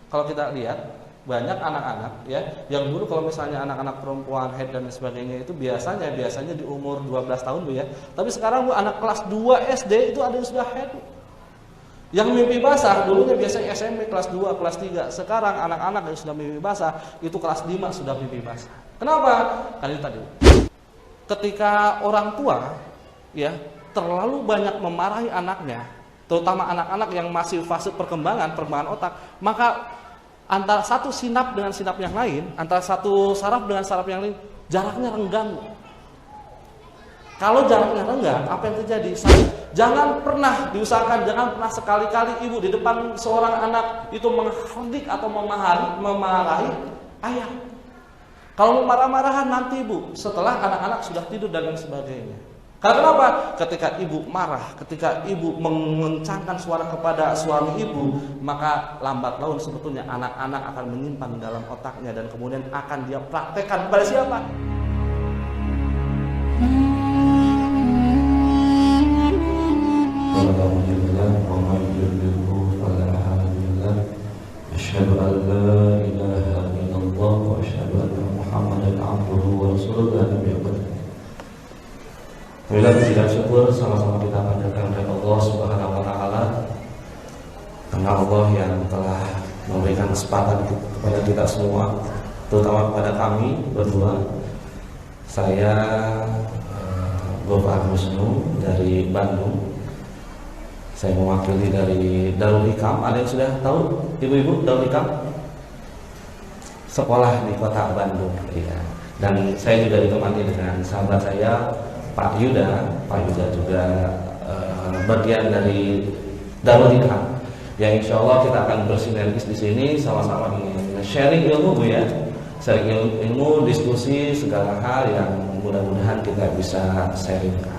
Kalau kita lihat banyak anak-anak ya yang dulu kalau misalnya anak-anak perempuan haid dan sebagainya itu biasanya di umur 12 tahun Bu ya. Tapi sekarang Bu anak kelas 2 SD itu ada yang sudah haid. Yang mimpi basah dulunya biasanya SMP kelas 2, kelas 3. Sekarang anak-anak yang sudah mimpi basah itu kelas 5 sudah mimpi basah. Kenapa? Karena itu tadi. Ketika orang tua ya terlalu banyak memarahi anaknya, terutama anak-anak yang masih fase perkembangan otak, maka antara satu sinap dengan sinap yang lain, antara satu saraf dengan saraf yang lain, jaraknya renggang. Kalau jaraknya renggang, apa yang terjadi? Jangan pernah diusahakan, jangan pernah sekali-kali ibu di depan seorang anak itu menghardik atau memarahi ayah. Kalau marah-marahan nanti ibu, setelah anak-anak sudah tidur dan lain sebagainya. Karena kenapa? Ketika ibu marah, ketika ibu mengencangkan suara kepada suami ibu, maka lambat laun sebetulnya anak-anak akan menyimpan dalam otaknya dan kemudian akan dia praktekkan kepada siapa? Alhamdulillah, wa man yudlilhu fala hadiya lahu. Asyhadu an la ilaha illallah wa asyhadu anna Muhammadan abduhu wa rasuluhu la nabiyya ba'dahu. Bila tidak syukur sama-sama kita panjatkan kepada Allah Subhanahu wa taala, karena Allah yang telah memberikan kesempatan kepada kita semua, terutama kepada kami berdua. Saya Bapak Agus Nur dari Bandung. Saya mewakili dari Darul Hikam. Ada yang sudah tahu ibu-ibu Darul Hikam? Sekolah di kota Bandung ya. Dan saya juga ditemani dengan sahabat saya Pak Yuda juga bagian dari Darul Hikam. Ya insya Allah kita akan bersinergis di sini sama-sama ingin sharing ilmu Bu ya, sharing ilmu, diskusi segala hal yang mudah-mudahan kita bisa sharingkan.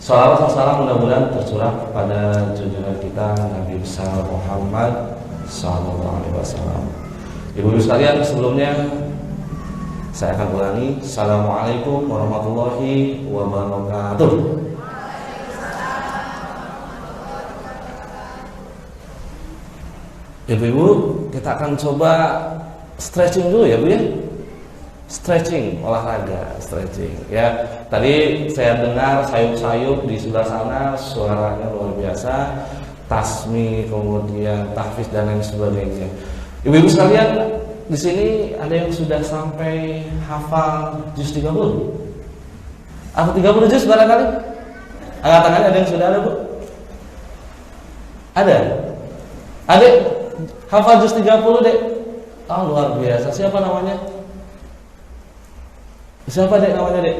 Salawat salam mudah-mudahan tercurah kepada junjungan kita Nabi besar Muhammad sallallahu alaihi wasallam. Ibu-ibu sekalian, sebelumnya saya akan ulangi. Assalamualaikum warahmatullahi wabarakatuh. Ibu-ibu, kita akan coba stretching dulu ya Bu ya. Stretching, olahraga, stretching ya. Tadi saya dengar sayup-sayup di sebelah sana, suaranya luar biasa. Tasmi, kemudian tahfiz dan lain sebagainya. Ibu-ibu sekalian, di sini ada yang sudah sampai hafal juz 30? Atau 30 juz barangkali? Angkat tangannya, ada yang sudah ada Bu? Ada? Adik, hafal juz 30 Dek? Oh luar biasa, siapa namanya? Siapa Dek namanya Dek?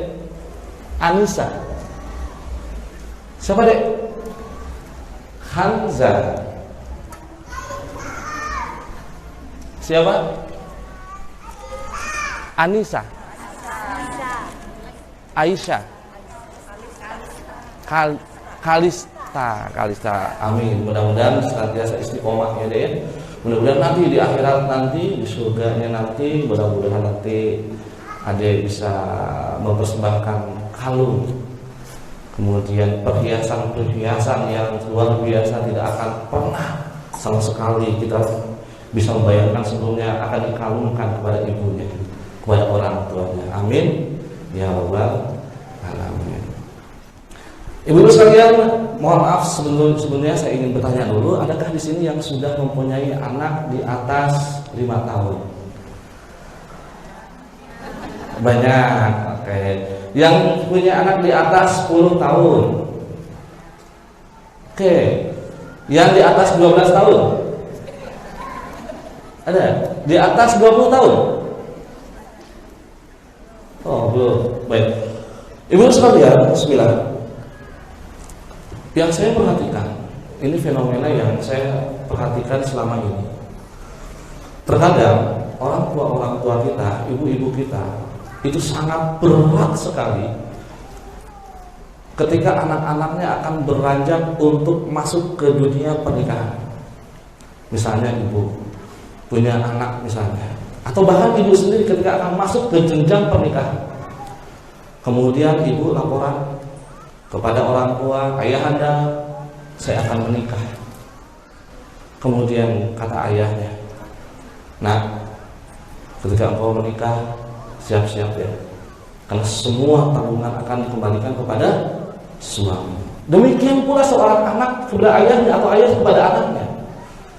Anissa. Siapa Dek? Hamzah. Siapa? Anissa. Aisyah. Kalista. Amin. Mudah-mudahan senantiasa istiqomah ya Dek. Mudah-mudahan nanti di akhirat nanti di surganya nanti mudah-mudahan nanti Adik bisa mempersembahkan kalung, kemudian perhiasan yang luar biasa, tidak akan pernah sama sekali kita bisa membayangkan sebelumnya akan dikalungkan kepada ibunya, kepada orang tuanya. Amin ya rabbal alamin. Ibu-ibu sekalian, mohon maaf sebelumnya saya ingin bertanya dulu, adakah di sini yang sudah mempunyai anak di atas 5 tahun? Banyak, oke. Yang punya anak di atas 10 tahun. Oke. Yang di atas 12 tahun. Ada? Di atas 20 tahun. Oh, belum. Baik. Ibu sekalian, bismillah. Yang saya perhatikan, ini fenomena yang saya perhatikan selama ini. Terkadang orang tua kita, ibu-ibu kita itu sangat berat sekali ketika anak-anaknya akan beranjak untuk masuk ke dunia pernikahan. Misalnya ibu punya anak misalnya, atau bahkan ibu sendiri ketika akan masuk ke jenjang pernikahan, kemudian ibu laporan kepada orang tua, ayahanda, saya akan menikah. Kemudian kata ayahnya, Nah, ketika engkau menikah, siap-siap ya, karena semua tanggungan akan dikembalikan kepada suami. Demikian pula seorang anak kepada ayahnya atau ayah kepada anaknya.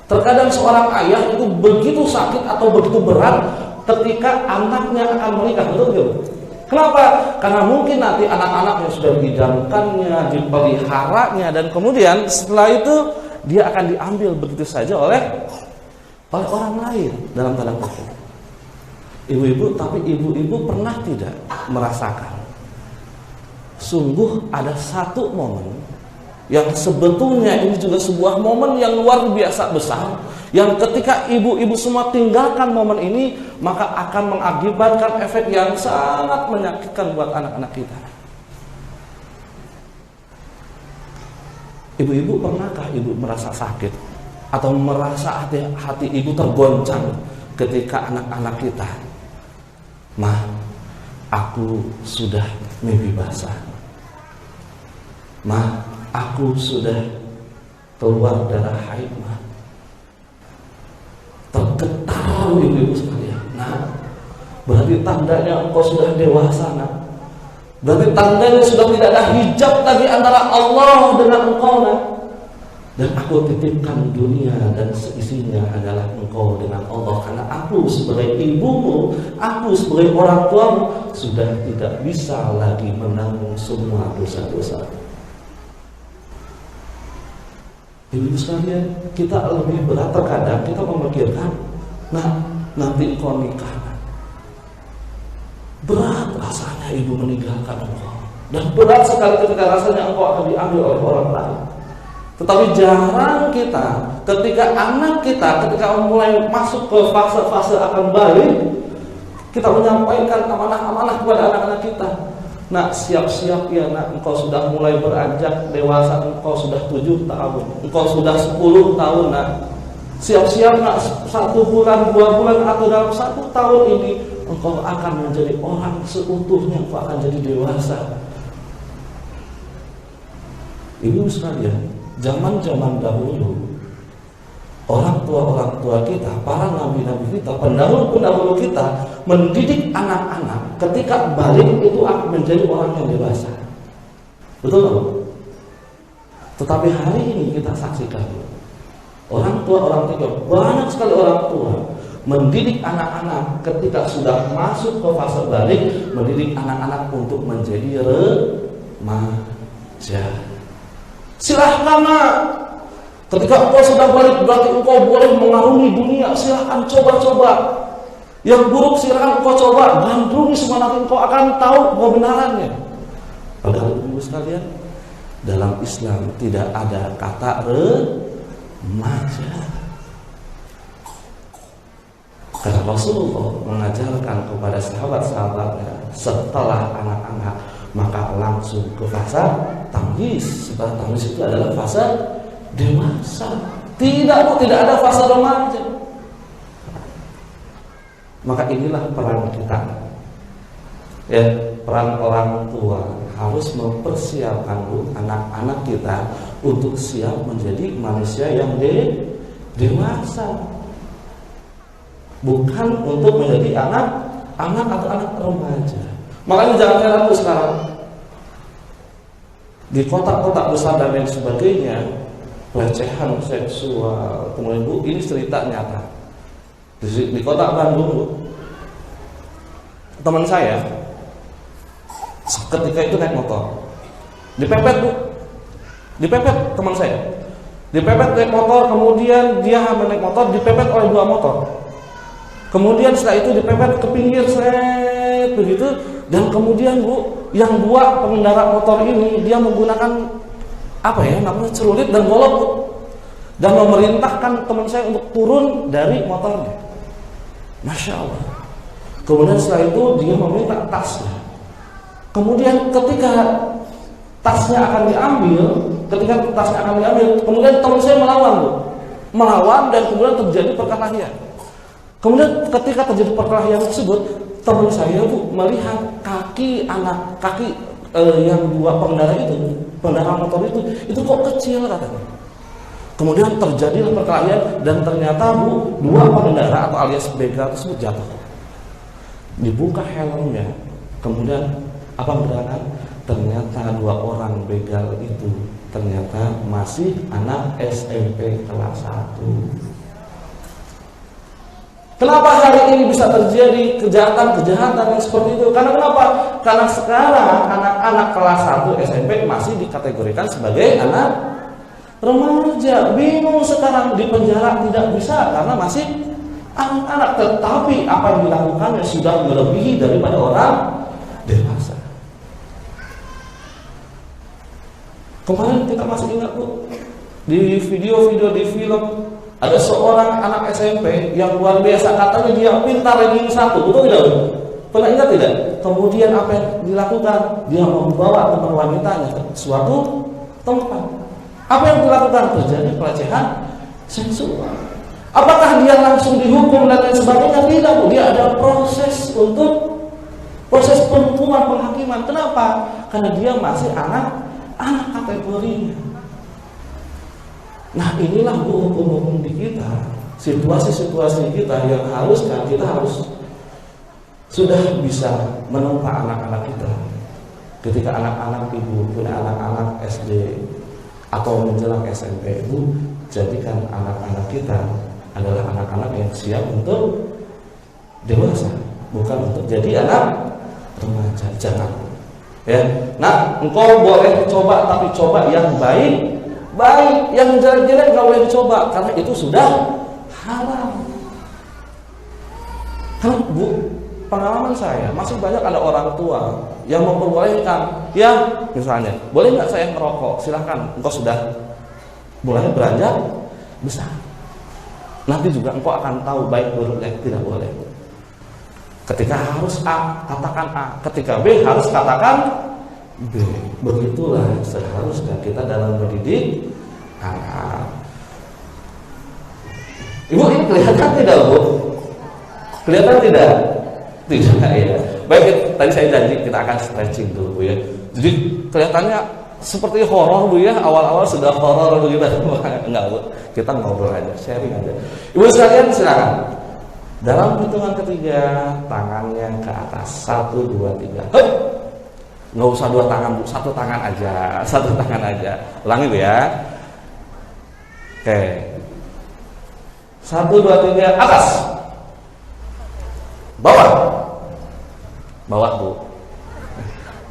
Terkadang seorang ayah itu begitu sakit atau begitu berat ketika anaknya akan menikah, betul tidak? Kenapa? Karena mungkin nanti anak-anaknya sudah dihidangkannya, dipeliharanya, dan kemudian setelah itu dia akan diambil begitu saja oleh orang lain dalam tanda kutip. Ibu-ibu, tapi ibu-ibu pernah tidak merasakan sungguh ada satu momen yang sebetulnya ini juga sebuah momen yang luar biasa besar, yang ketika ibu-ibu semua tinggalkan momen ini, maka akan mengakibatkan efek yang sangat menyakitkan buat anak-anak kita. Ibu-ibu, pernahkah ibu merasa sakit atau merasa hati ibu tergoncang ketika anak-anak kita, "Mah, aku sudah mimpi basah. Mah, aku sudah keluar darah haid, mah." Tergetar ibu-ibu sekalian. Nah, berarti tandanya engkau sudah dewasa, nak. Berarti tandanya sudah tidak ada hijab lagi antara Allah dengan engkau, nak. Dan aku titipkan dunia dan seisinya adalah engkau dengan Allah, karena aku sebagai ibumu, aku sebagai orang tuamu sudah tidak bisa lagi menanggung semua dosa-dosa. Ibu sekalian, kita lebih berat terkadang kita memikirkan, nah nanti engkau nikah, berat rasanya ibu meninggalkan engkau, dan berat sekali ketika rasanya engkau akan diambil oleh orang lain. Tetapi jarang kita, ketika anak kita, ketika mulai masuk ke fase-fase akan balik, kita menyampaikan amanah-amanah kepada anak-anak kita. Nak, siap-siap ya nak, engkau sudah mulai beranjak dewasa, engkau sudah 7 tahun, engkau sudah 10 tahun nak. Siap-siap nak, 1 bulan, 2 bulan, atau dalam 1 tahun ini engkau akan menjadi orang seutuhnya, engkau akan jadi dewasa. Ibu sekalian, zaman-zaman dahulu, orang tua kita, para nabi-nabi kita, pendahulu-pendahulu kita mendidik anak-anak ketika balik itu akan menjadi orang yang dewasa. Betul tak? Tetapi hari ini kita saksikan orang tua banyak sekali orang tua mendidik anak-anak ketika sudah masuk ke fase balik, mendidik anak-anak untuk menjadi remaja. Silahkan nak, ketika engkau sudah balik berarti engkau boleh mengarungi dunia. Silahkan coba-coba. Yang buruk silahkan engkau coba, gandrungi semua, nanti engkau akan tahu kebenarannya. Padahal ibu sekalian, dalam Islam tidak ada kata remaja. Karena Rasulullah mengajarkan kepada sahabat-sahabatnya, setelah anak-anak maka langsung ke fase tamyiz. Setelah tamyiz itu adalah fase dewasa. Tidak ada fase remaja. Maka inilah peran kita, ya, peran orang tua harus mempersiapkan anak-anak kita untuk siap menjadi manusia yang dewasa, bukan untuk menjadi anak atau anak remaja. Makanya jangan heran sekarang di kota-kota besar dan lain sebagainya, pelecehan seksual, kemudian Bu, ini cerita nyata di kota Bandung, Bu. Teman saya ketika itu naik motor, dipepet, Bu, dipepet teman saya, dipepet naik motor, kemudian dia naik motor dipepet oleh 2 motor, kemudian setelah itu dipepet ke pinggir, begitu. Dan kemudian Bu, yang 2 pengendara motor ini dia menggunakan namanya celurit dan golok, Bu, dan memerintahkan teman saya untuk turun dari motornya. Masya Allah. Kemudian setelah itu dia meminta tasnya. Kemudian ketika tasnya akan diambil, kemudian teman saya melawan dan kemudian terjadi perkelahian. Kemudian ketika terjadi perkelahian tersebut, teman saya Bu melihat kaki yang 2 pengendara motor itu kok kecil katanya. Kemudian terjadilah perkelahian dan ternyata Bu, dua pengendara atau alias begal tersebut jatuh. Dibuka helmnya. Kemudian apa berangan? Ternyata dua orang begal itu ternyata masih anak SMP kelas 1. Kenapa hari ini bisa terjadi kejahatan-kejahatan yang seperti itu? Karena kenapa? Karena sekarang anak-anak kelas 1 SMP masih dikategorikan sebagai anak remaja. Bingung sekarang, di penjara tidak bisa karena masih anak-anak. Tetapi apa yang dilakukannya sudah melebihi daripada orang dewasa. Kemarin kita masih ingat Bu, di video-video di film ada seorang anak SMP yang luar biasa, katanya dia pintar ranking 1, betul tidak? Pernah ingat tidak? Kemudian apa yang dilakukan? Dia membawa teman wanitanya ke suatu tempat. Apa yang dilakukan? Terjadi pelecehan seksual. Apakah dia langsung dihukum dan lain sebagainya? Tidak Bu, dia ada proses untuk proses penghukuman, penghakiman. Kenapa? Karena dia masih anak kategorinya. Nah inilah Bu hukum-hukum di kita, situasi-situasi kita yang kita harus sudah bisa menempa anak-anak kita. Ketika anak-anak Ibu punya anak-anak SD atau menjelang SMP, Bu jadikan anak-anak kita adalah anak-anak yang siap untuk dewasa, bukan untuk jadi anak remaja. Jangan. Ya, nah engkau boleh coba, tapi coba yang baik, yang jelek-jelek nggak boleh dicoba karena itu sudah haram. Karena Bu, pengalaman saya masih banyak ada orang tua yang memperbolehkan, ya misalnya, boleh nggak saya merokok? Silahkan, engkau sudah mulai beranjak besar. Nanti juga engkau akan tahu baik buruknya. Tidak boleh. Ketika harus A, katakan A. Ketika B, harus katakan B. Begitulah seharusnya kita dalam mendidik anak. Ibu, ini kelihatan tidak Bu? Kelihatan tidak? Tidak ya. Baik, tadi saya janji kita akan stretching dulu Bu ya. Jadi kelihatannya seperti horor Bu ya. Awal-awal sudah horor begitu. Enggak Bu, kita ngobrol aja, sharing aja. Ibu sekalian silakan. Dalam hitungan ketiga, tangannya ke atas. 1, 2, 3. Hei! Nggak usah 2 tangan Bu, 1 tangan aja. 1 tangan aja. Ulangi Bu ya. Oke. 1, 2, 3, atas. Bawah. Bawah Bu.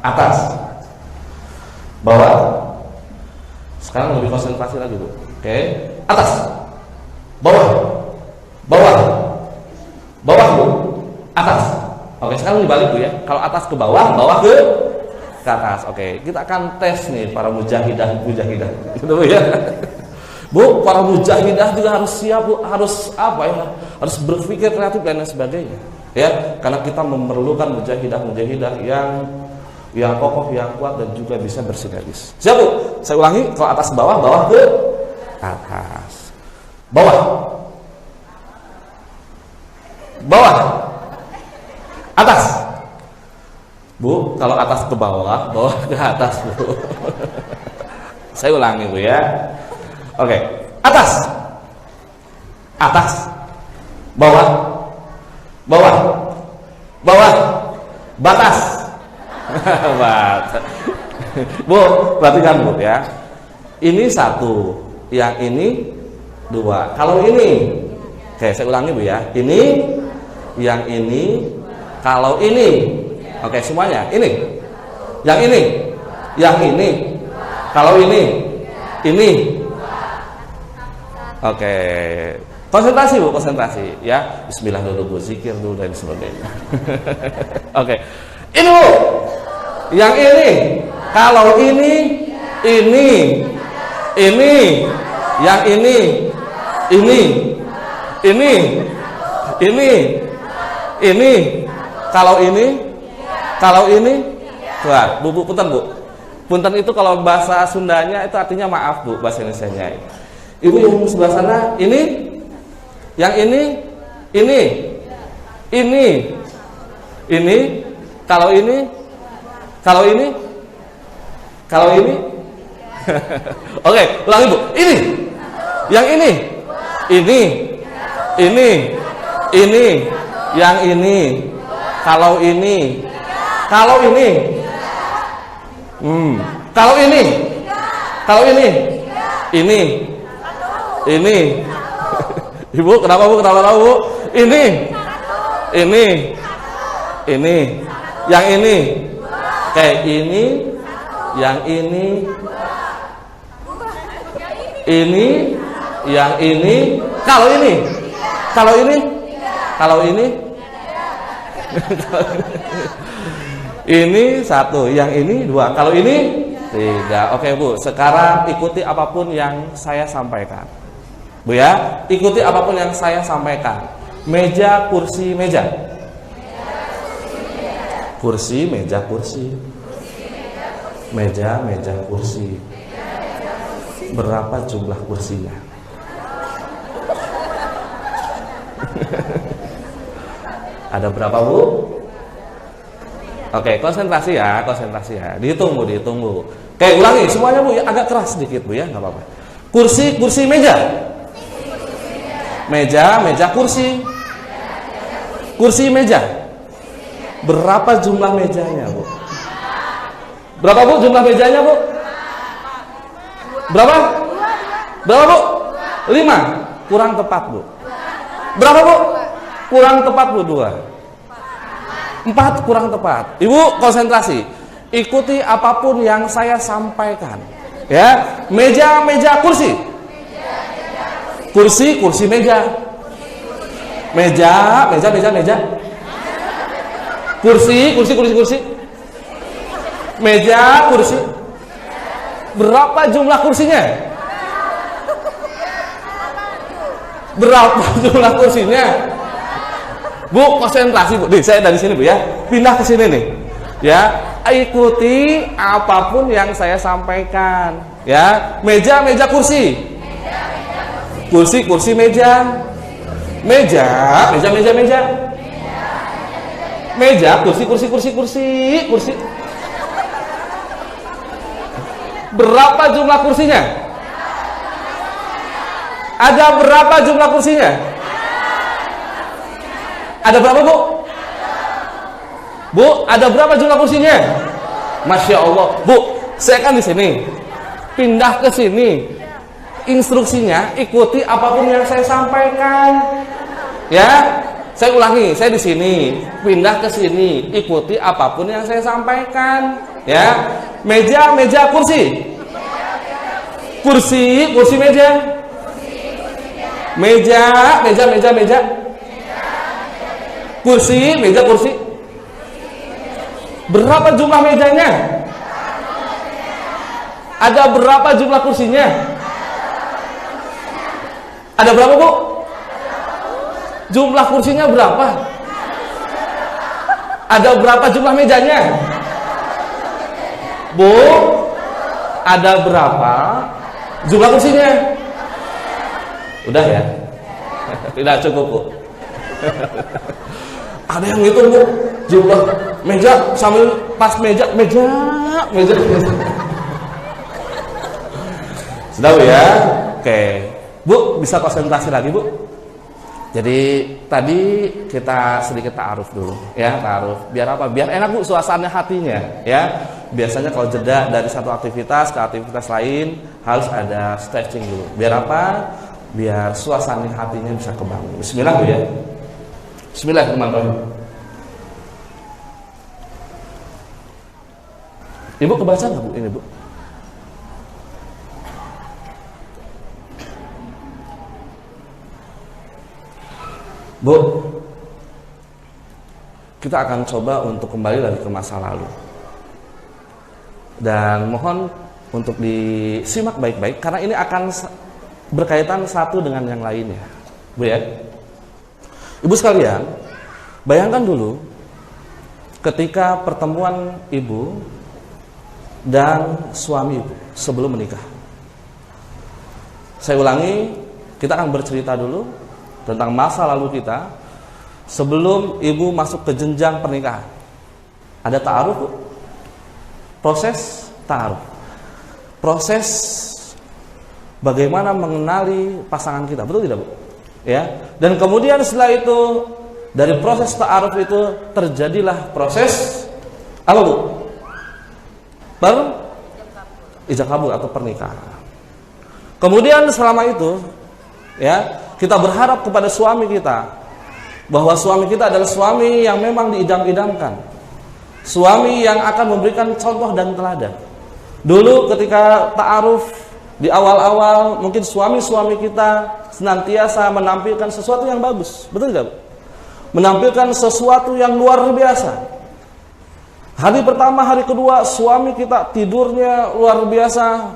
Atas. Bawah. Sekarang lebih konsentrasi lagi Bu. Oke. Atas. Bawah. Bawah. Bawah Bu, atas. Oke, sekarang dibalik Bu ya. Kalau atas ke bawah, bawah ke atas. Oke, kita akan tes nih para mujahidah. Gitu Bu ya. Bu, para mujahidah juga harus siap Bu, harus apa ya? Harus berpikir kreatif dan lain sebagainya. Ya, karena kita memerlukan mujahidah yang kokoh, yang kuat dan juga bisa bersinergis. Siap Bu? Saya ulangi, kalau atas ke bawah, bawah ke atas. Bawah. Bawah, atas. Bu, kalau atas ke bawah, bawah ke atas Bu. Saya ulangi Bu ya. Oke, atas. Atas. Bawah. Bawah. Bawah. Batas. Batas. Bu, perhatikan Bu ya. Ini 1, yang ini 2. Kalau ini, oke saya ulangi Bu ya. Ini, yang ini, kalau ini, oke semuanya, ini, yang ini, kalau ini, oke, konsentrasi Bu, konsentrasi ya. Bismillah dulu Bu, zikir dulu dan sebagainya. Oke, ini Bu, yang ini, kalau ini, yang ini, kalau ini, Wah, Bu, punten Bu. Punten itu kalau bahasa Sundanya itu artinya maaf Bu, bahasa Indonesianya. Ibu yang sebelah sana, ini, yang ini, kalau ini, Oke, ulangi Bu, ini, Yang ini. Yang ini. Kalau ini. Kalau ini. Kalau ini. Kalau ini. Ini. Ibu, kenapa Bu? Kenapa tahu Bu? Ini. Yang ini. Kayak ini. Yang ini. Ini. Yang ini. Kalau ini. Kalau ini. Kalau ini. Ini satu, yang ini dua. Kalau ini tiga. Oke Bu, sekarang ikuti apapun yang saya sampaikan. Bu ya, ikuti apapun yang saya sampaikan. Meja, kursi, meja. Kursi, meja, kursi. Meja, meja, kursi. Berapa jumlah kursinya? Ada berapa Bu? Oke, konsentrasi ya, Dihitung Bu, dihitung Bu. Oke, ulangi semuanya Bu, ya, agak keras sedikit Bu ya, nggak apa-apa. Kursi, kursi, meja. Meja, meja, kursi. Kursi, meja. Berapa jumlah mejanya Bu? Berapa Bu jumlah mejanya Bu? Berapa? Berapa Bu? 5. Kurang tepat Bu. Berapa Bu? Kurang tepat Bu, 2. 4 kurang tepat. Ibu konsentrasi. Ikuti apapun yang saya sampaikan. Ya, meja, meja, kursi. Kursi, kursi, meja. Meja, meja, meja, meja. Kursi, kursi, kursi, kursi. Meja, kursi. Berapa jumlah kursinya? Berapa jumlah kursinya? Bu, konsentrasi Bu. Nih, saya dari sini Bu ya. Pindah ke sini nih. Ya, ikuti apapun yang saya sampaikan. Ya, meja, meja, kursi. Kursi, kursi, meja. Meja, meja, meja, meja. Meja, kursi, kursi, kursi, kursi, kursi. Berapa jumlah kursinya? Ada berapa jumlah kursinya? Ada berapa Bu? Bu, ada berapa jumlah kursinya? Masya Allah. Bu, saya kan di sini. Pindah ke sini. Instruksinya ikuti apapun yang saya sampaikan. Ya, saya ulangi. Saya di sini. Pindah ke sini. Ikuti apapun yang saya sampaikan. Ya, meja, meja, kursi. Kursi, kursi, meja. Meja, meja, meja, meja. Kursi, meja, kursi. Berapa jumlah mejanya? Ada berapa jumlah kursinya? Ada berapa Bu? Jumlah kursinya berapa? Ada berapa jumlah mejanya? Bu, ada berapa jumlah kursinya? Udah ya? Tidak cukup Bu. Ada yang ngitung Bu, jumlah meja sambil pas meja. Sudah Bu ya? Oke. Bu, bisa konsentrasi lagi Bu. Jadi tadi kita sedikit ta'aruf dulu ya, ta'aruf. Biar apa? Biar enak Bu suasana hatinya ya. Biasanya kalau jeda dari satu aktivitas ke aktivitas lain harus ada stretching dulu. Biar apa? Biar suasana hatinya bisa kebangun. Bismillah Bu ya. Bismillahirrahmanirrahim. Ibu kebaca nggak Bu ini Bu? Bu, kita akan coba untuk kembali lagi ke masa lalu. Dan mohon untuk disimak baik-baik karena ini akan berkaitan satu dengan yang lainnya. Bu ya. Ibu sekalian, bayangkan dulu ketika pertemuan ibu dan suami ibu sebelum menikah. Saya ulangi, kita akan bercerita dulu tentang masa lalu kita sebelum ibu masuk ke jenjang pernikahan. Ada ta'aruf Bu? Proses ta'aruf. Proses bagaimana mengenali pasangan kita, betul tidak Bu? Ya. Dan kemudian setelah itu dari proses ta'aruf itu terjadilah proses apa Bu? Ijab kabul atau pernikahan. Kemudian selama itu ya, kita berharap kepada suami kita bahwa suami kita adalah suami yang memang diidam-idamkan. Suami yang akan memberikan contoh dan teladan. Dulu ketika ta'aruf di awal-awal mungkin suami-suami kita senantiasa menampilkan sesuatu yang bagus, betul tidak Bu? Menampilkan sesuatu yang luar biasa. Hari pertama, hari kedua suami kita tidurnya luar biasa,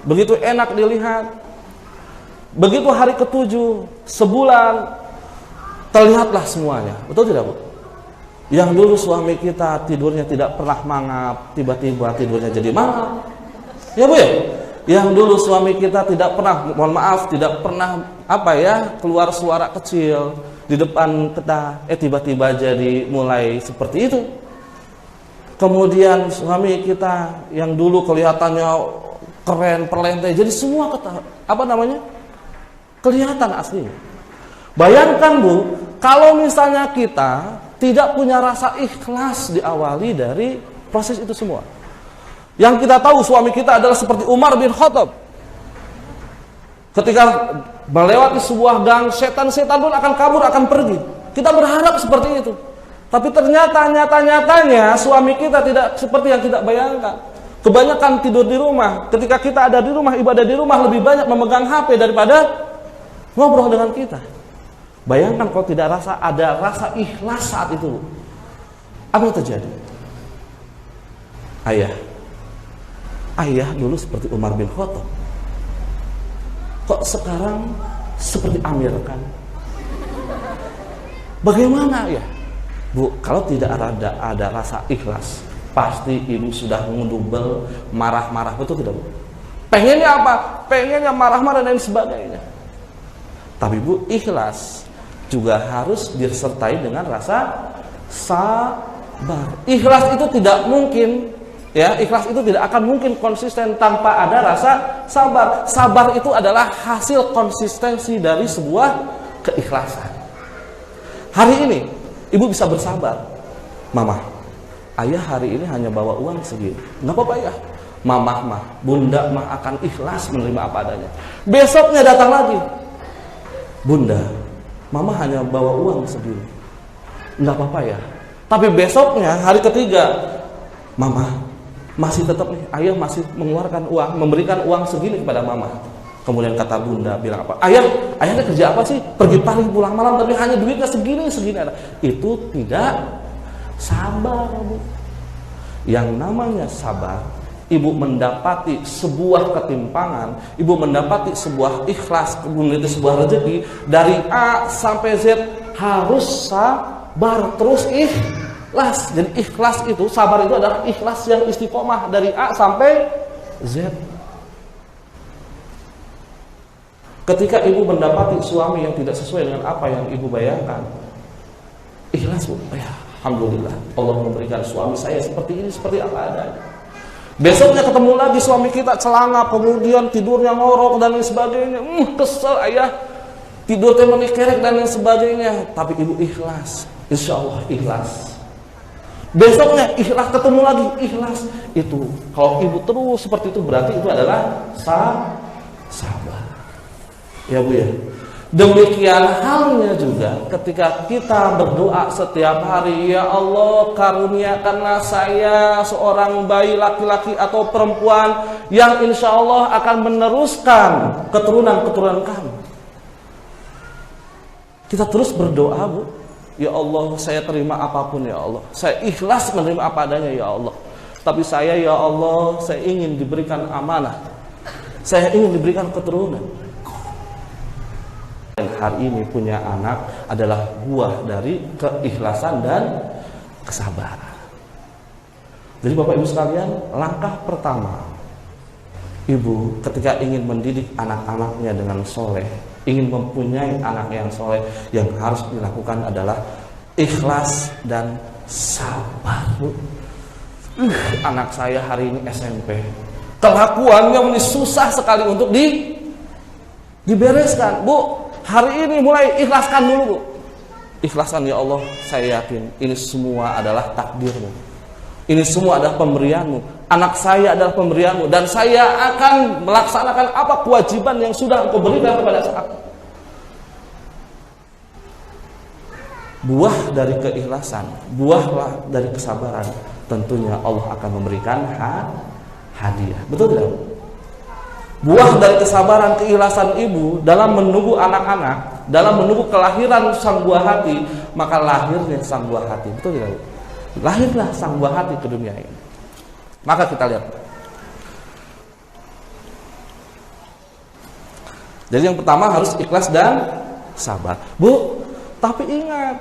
begitu enak dilihat. Begitu hari ketujuh, sebulan, terlihatlah semuanya, betul tidak Bu? Yang dulu suami kita tidurnya tidak pernah mangap, tiba-tiba tidurnya jadi mangap, ya Bu ya? Yang dulu suami kita tidak pernah, mohon maaf, tidak pernah keluar suara kecil di depan kita, tiba-tiba jadi mulai seperti itu. Kemudian suami kita yang dulu kelihatannya keren, perlentai, jadi semua kelihatan aslinya. Bayangkan Bu, kalau misalnya kita tidak punya rasa ikhlas diawali dari proses itu semua. Yang kita tahu suami kita adalah seperti Umar bin Khattab. Ketika melewati sebuah gang, setan-setan pun akan kabur, akan pergi. Kita berharap seperti itu. Tapi ternyata nyatanya suami kita tidak seperti yang kita bayangkan. Kebanyakan tidur di rumah. Ketika kita ada di rumah, ibadah di rumah, lebih banyak memegang HP daripada ngobrol dengan kita. Bayangkan kalau tidak ada rasa ikhlas saat itu. Apa yang terjadi? Ayah dulu seperti Umar bin Khattab. Kok sekarang seperti Amir kan? Bagaimana ya? Bu, kalau tidak ada rasa ikhlas, pasti ibu sudah ngedubel, marah-marah, betul tidak Bu? Pengennya apa? Pengennya marah-marah dan sebagainya. Tapi Bu, ikhlas juga harus disertai dengan rasa sabar. Ikhlas itu tidak mungkin, ya, ikhlas itu tidak akan mungkin konsisten tanpa ada rasa sabar. Sabar itu adalah hasil konsistensi dari sebuah keikhlasan. Hari ini ibu bisa bersabar. Mama, ayah hari ini hanya bawa uang segini. Nggak apa-apa ya. Mama bunda akan ikhlas menerima apa adanya. Besoknya datang lagi. Bunda, mama hanya bawa uang segini. Nggak apa-apa ya. Tapi besoknya hari ketiga, mama masih tetap nih, ayah masih mengeluarkan uang, memberikan uang segini kepada mama. Kemudian kata bunda bilang apa? Ayahnya kerja apa sih? Pergi pagi pulang malam tapi hanya duitnya segini. Itu tidak sabar, Bu. Yang namanya sabar, ibu mendapati sebuah ketimpangan, ibu mendapati sebuah ikhlas, kemudian sebuah rezeki dari A sampai Z harus sabar terus ikhlas. Jadi ikhlas itu, sabar itu adalah ikhlas yang istiqomah dari A sampai Z. Ketika ibu mendapati suami yang tidak sesuai dengan apa yang ibu bayangkan, ikhlas Bu, ya alhamdulillah Allah memberikan suami saya seperti ini, seperti apa adanya. Besoknya ketemu lagi suami kita celana, kemudian tidurnya ngorok dan lain sebagainya. Kesel ayah, tidur teh menikerek dan lain sebagainya. Tapi ibu ikhlas, insya Allah ikhlas. Besoknya ikhlas, ketemu lagi ikhlas. Itu kalau ibu terus seperti itu berarti itu adalah sabar. Ya Bu ya. Demikian halnya juga ketika kita berdoa setiap hari, ya Allah karuniakanlah saya seorang bayi laki-laki atau perempuan yang insya Allah akan meneruskan keturunan-keturunan kami. Kita terus berdoa Bu, ya Allah saya terima apapun ya Allah, saya ikhlas menerima apa adanya ya Allah. Tapi saya ya Allah, saya ingin diberikan amanah, saya ingin diberikan keturunan. Yang hari ini punya anak adalah buah dari keikhlasan dan kesabaran. Jadi Bapak Ibu sekalian, langkah pertama ibu ketika ingin mendidik anak-anaknya dengan soleh, ingin mempunyai anak yang soleh, yang harus dilakukan adalah ikhlas dan sabar. Anak saya hari ini SMP, kelakuannya susah sekali untuk Dibereskan, Bu. Hari ini mulai ikhlaskan dulu, Bu. Ikhlaskan, ya Allah, saya yakin ini semua adalah takdirmu. Ini semua adalah pemberianmu. Anak saya adalah pemberianmu. Dan saya akan melaksanakan apa kewajiban yang sudah Engkau berikan kepada aku. Buah dari keikhlasan, buahlah dari kesabaran. Tentunya Allah akan memberikan hadiah. Betul tidak? Buah dari kesabaran, keikhlasan ibu dalam menunggu anak-anak, dalam menunggu kelahiran sang buah hati, maka lahirnya sang buah hati. Betul tidak? Lahirlah sang buah hati ke dunia ini. Maka kita lihat. Jadi yang pertama harus ikhlas dan sabar. Bu, tapi ingat,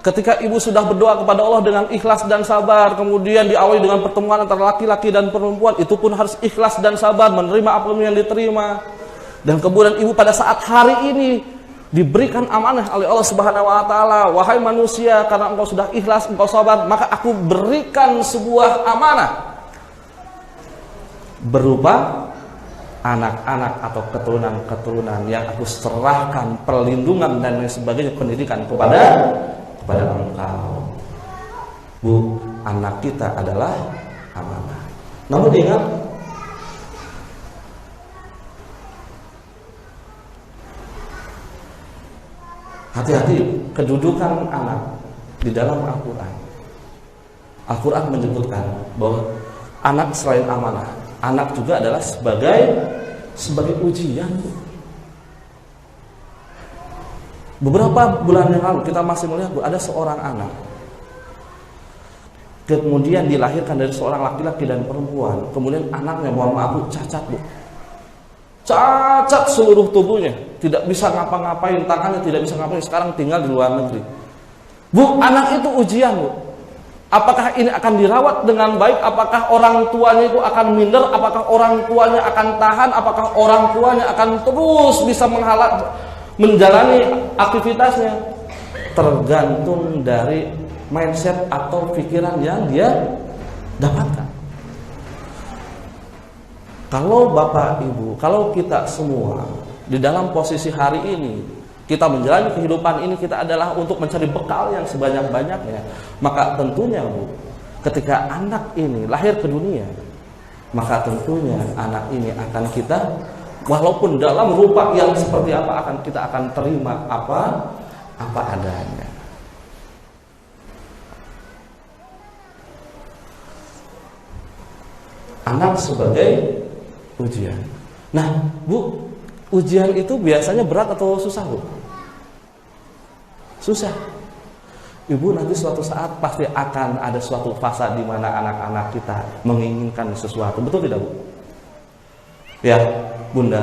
ketika ibu sudah berdoa kepada Allah dengan ikhlas dan sabar, kemudian diawali dengan pertemuan antara laki-laki dan perempuan, itu pun harus ikhlas dan sabar, menerima apa yang diterima. Dan kemudian ibu pada saat hari ini diberikan amanah oleh Allah Subhanahu wa taala, wahai manusia, karena engkau sudah ikhlas, engkau sabar, maka aku berikan sebuah amanah berupa anak-anak atau keturunan-keturunan yang aku serahkan perlindungan dan lain sebagainya, pendidikan kepada engkau. Bu, anak kita adalah amanah. Namun ingat, hati-hati kedudukan anak di dalam Al-Quran. Al-Quran menyebutkan bahwa anak selain amanah, anak juga adalah sebagai ujian. Beberapa bulan yang lalu kita masih melihat, Bu, ada seorang anak kemudian dilahirkan dari seorang laki-laki dan perempuan. Kemudian anaknya, mohon maaf, Bu, cacat, Bu. Cacat seluruh tubuhnya, tidak bisa ngapa-ngapain, tangannya tidak bisa ngapain, sekarang tinggal di luar negeri. Bu, anak itu ujian, Bu. Apakah ini akan dirawat dengan baik? Apakah orang tuanya itu akan minder? Apakah orang tuanya akan tahan? Apakah orang tuanya akan terus bisa menjalani aktivitasnya? Tergantung dari mindset atau pikiran yang dia dapatkan. Kalau Bapak Ibu, kalau kita semua di dalam posisi hari ini, kita menjalani kehidupan ini, kita adalah untuk mencari bekal yang sebanyak-banyaknya, maka tentunya, Bu, ketika anak ini lahir ke dunia, maka tentunya anak ini akan kita, walaupun dalam rupa yang seperti apa, kita akan terima apa adanya. Anak sebagai ujian. Nah, Bu, ujian itu biasanya berat atau susah, Bu? Susah. Ibu nanti suatu saat pasti akan ada suatu fase di mana anak-anak kita menginginkan sesuatu. Betul tidak, Bu? Ya, Bunda.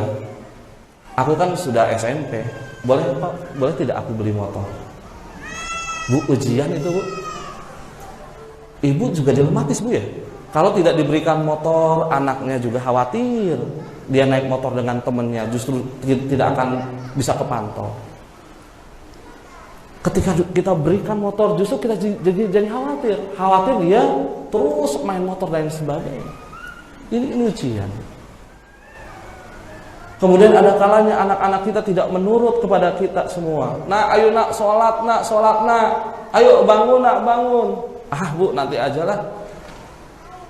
Aku kan sudah SMP. Boleh, Pak? Boleh tidak aku beli motor? Bu, ujian itu, Bu. Ibu juga dilematis, Bu, ya. Kalau tidak diberikan motor, anaknya juga khawatir. Dia naik motor dengan temannya, justru tidak akan bisa kepantau. Ketika kita berikan motor, justru kita jadi khawatir. Khawatir dia terus main motor dan sebagainya. Ini ujian. Kemudian ada kalanya anak-anak kita tidak menurut kepada kita semua. Nah, ayo nak, sholat nak. Ayo bangun nak, bangun. Ah, Bu, nanti aja lah.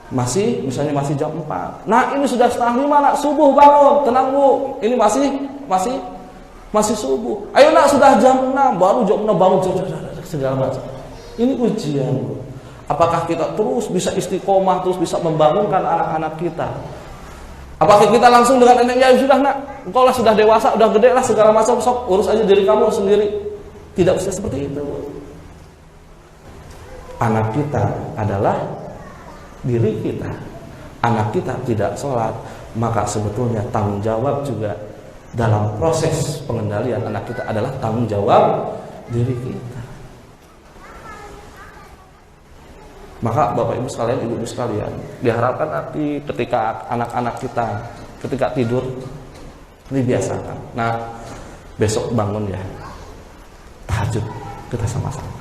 Misalnya masih jam 4. Nah, ini sudah 4:30 nak, subuh bangun. Tenang, Bu, ini masih subuh. Ayo nak, sudah jam 6, baru jam 6 bangun, segala macam. Ini ujian, Bu. Apakah kita terus bisa istiqomah, terus bisa membangunkan anak-anak kita? Apakah kita langsung dengan neneknya, ya sudah nak, engkau lah sudah dewasa, udah gede lah, segala macam, sok urus aja diri kamu sendiri. Tidak bisa seperti itu, Bu. Anak kita adalah diri kita. Anak kita tidak sholat, maka sebetulnya tanggung jawab juga dalam proses pengendalian anak kita adalah tanggung jawab diri kita. Maka Bapak Ibu sekalian, Ibu-ibu sekalian, diharapkan nanti ketika anak-anak kita ketika tidur dibiasakan. Nah, besok bangun ya, tahajud kita sama-sama.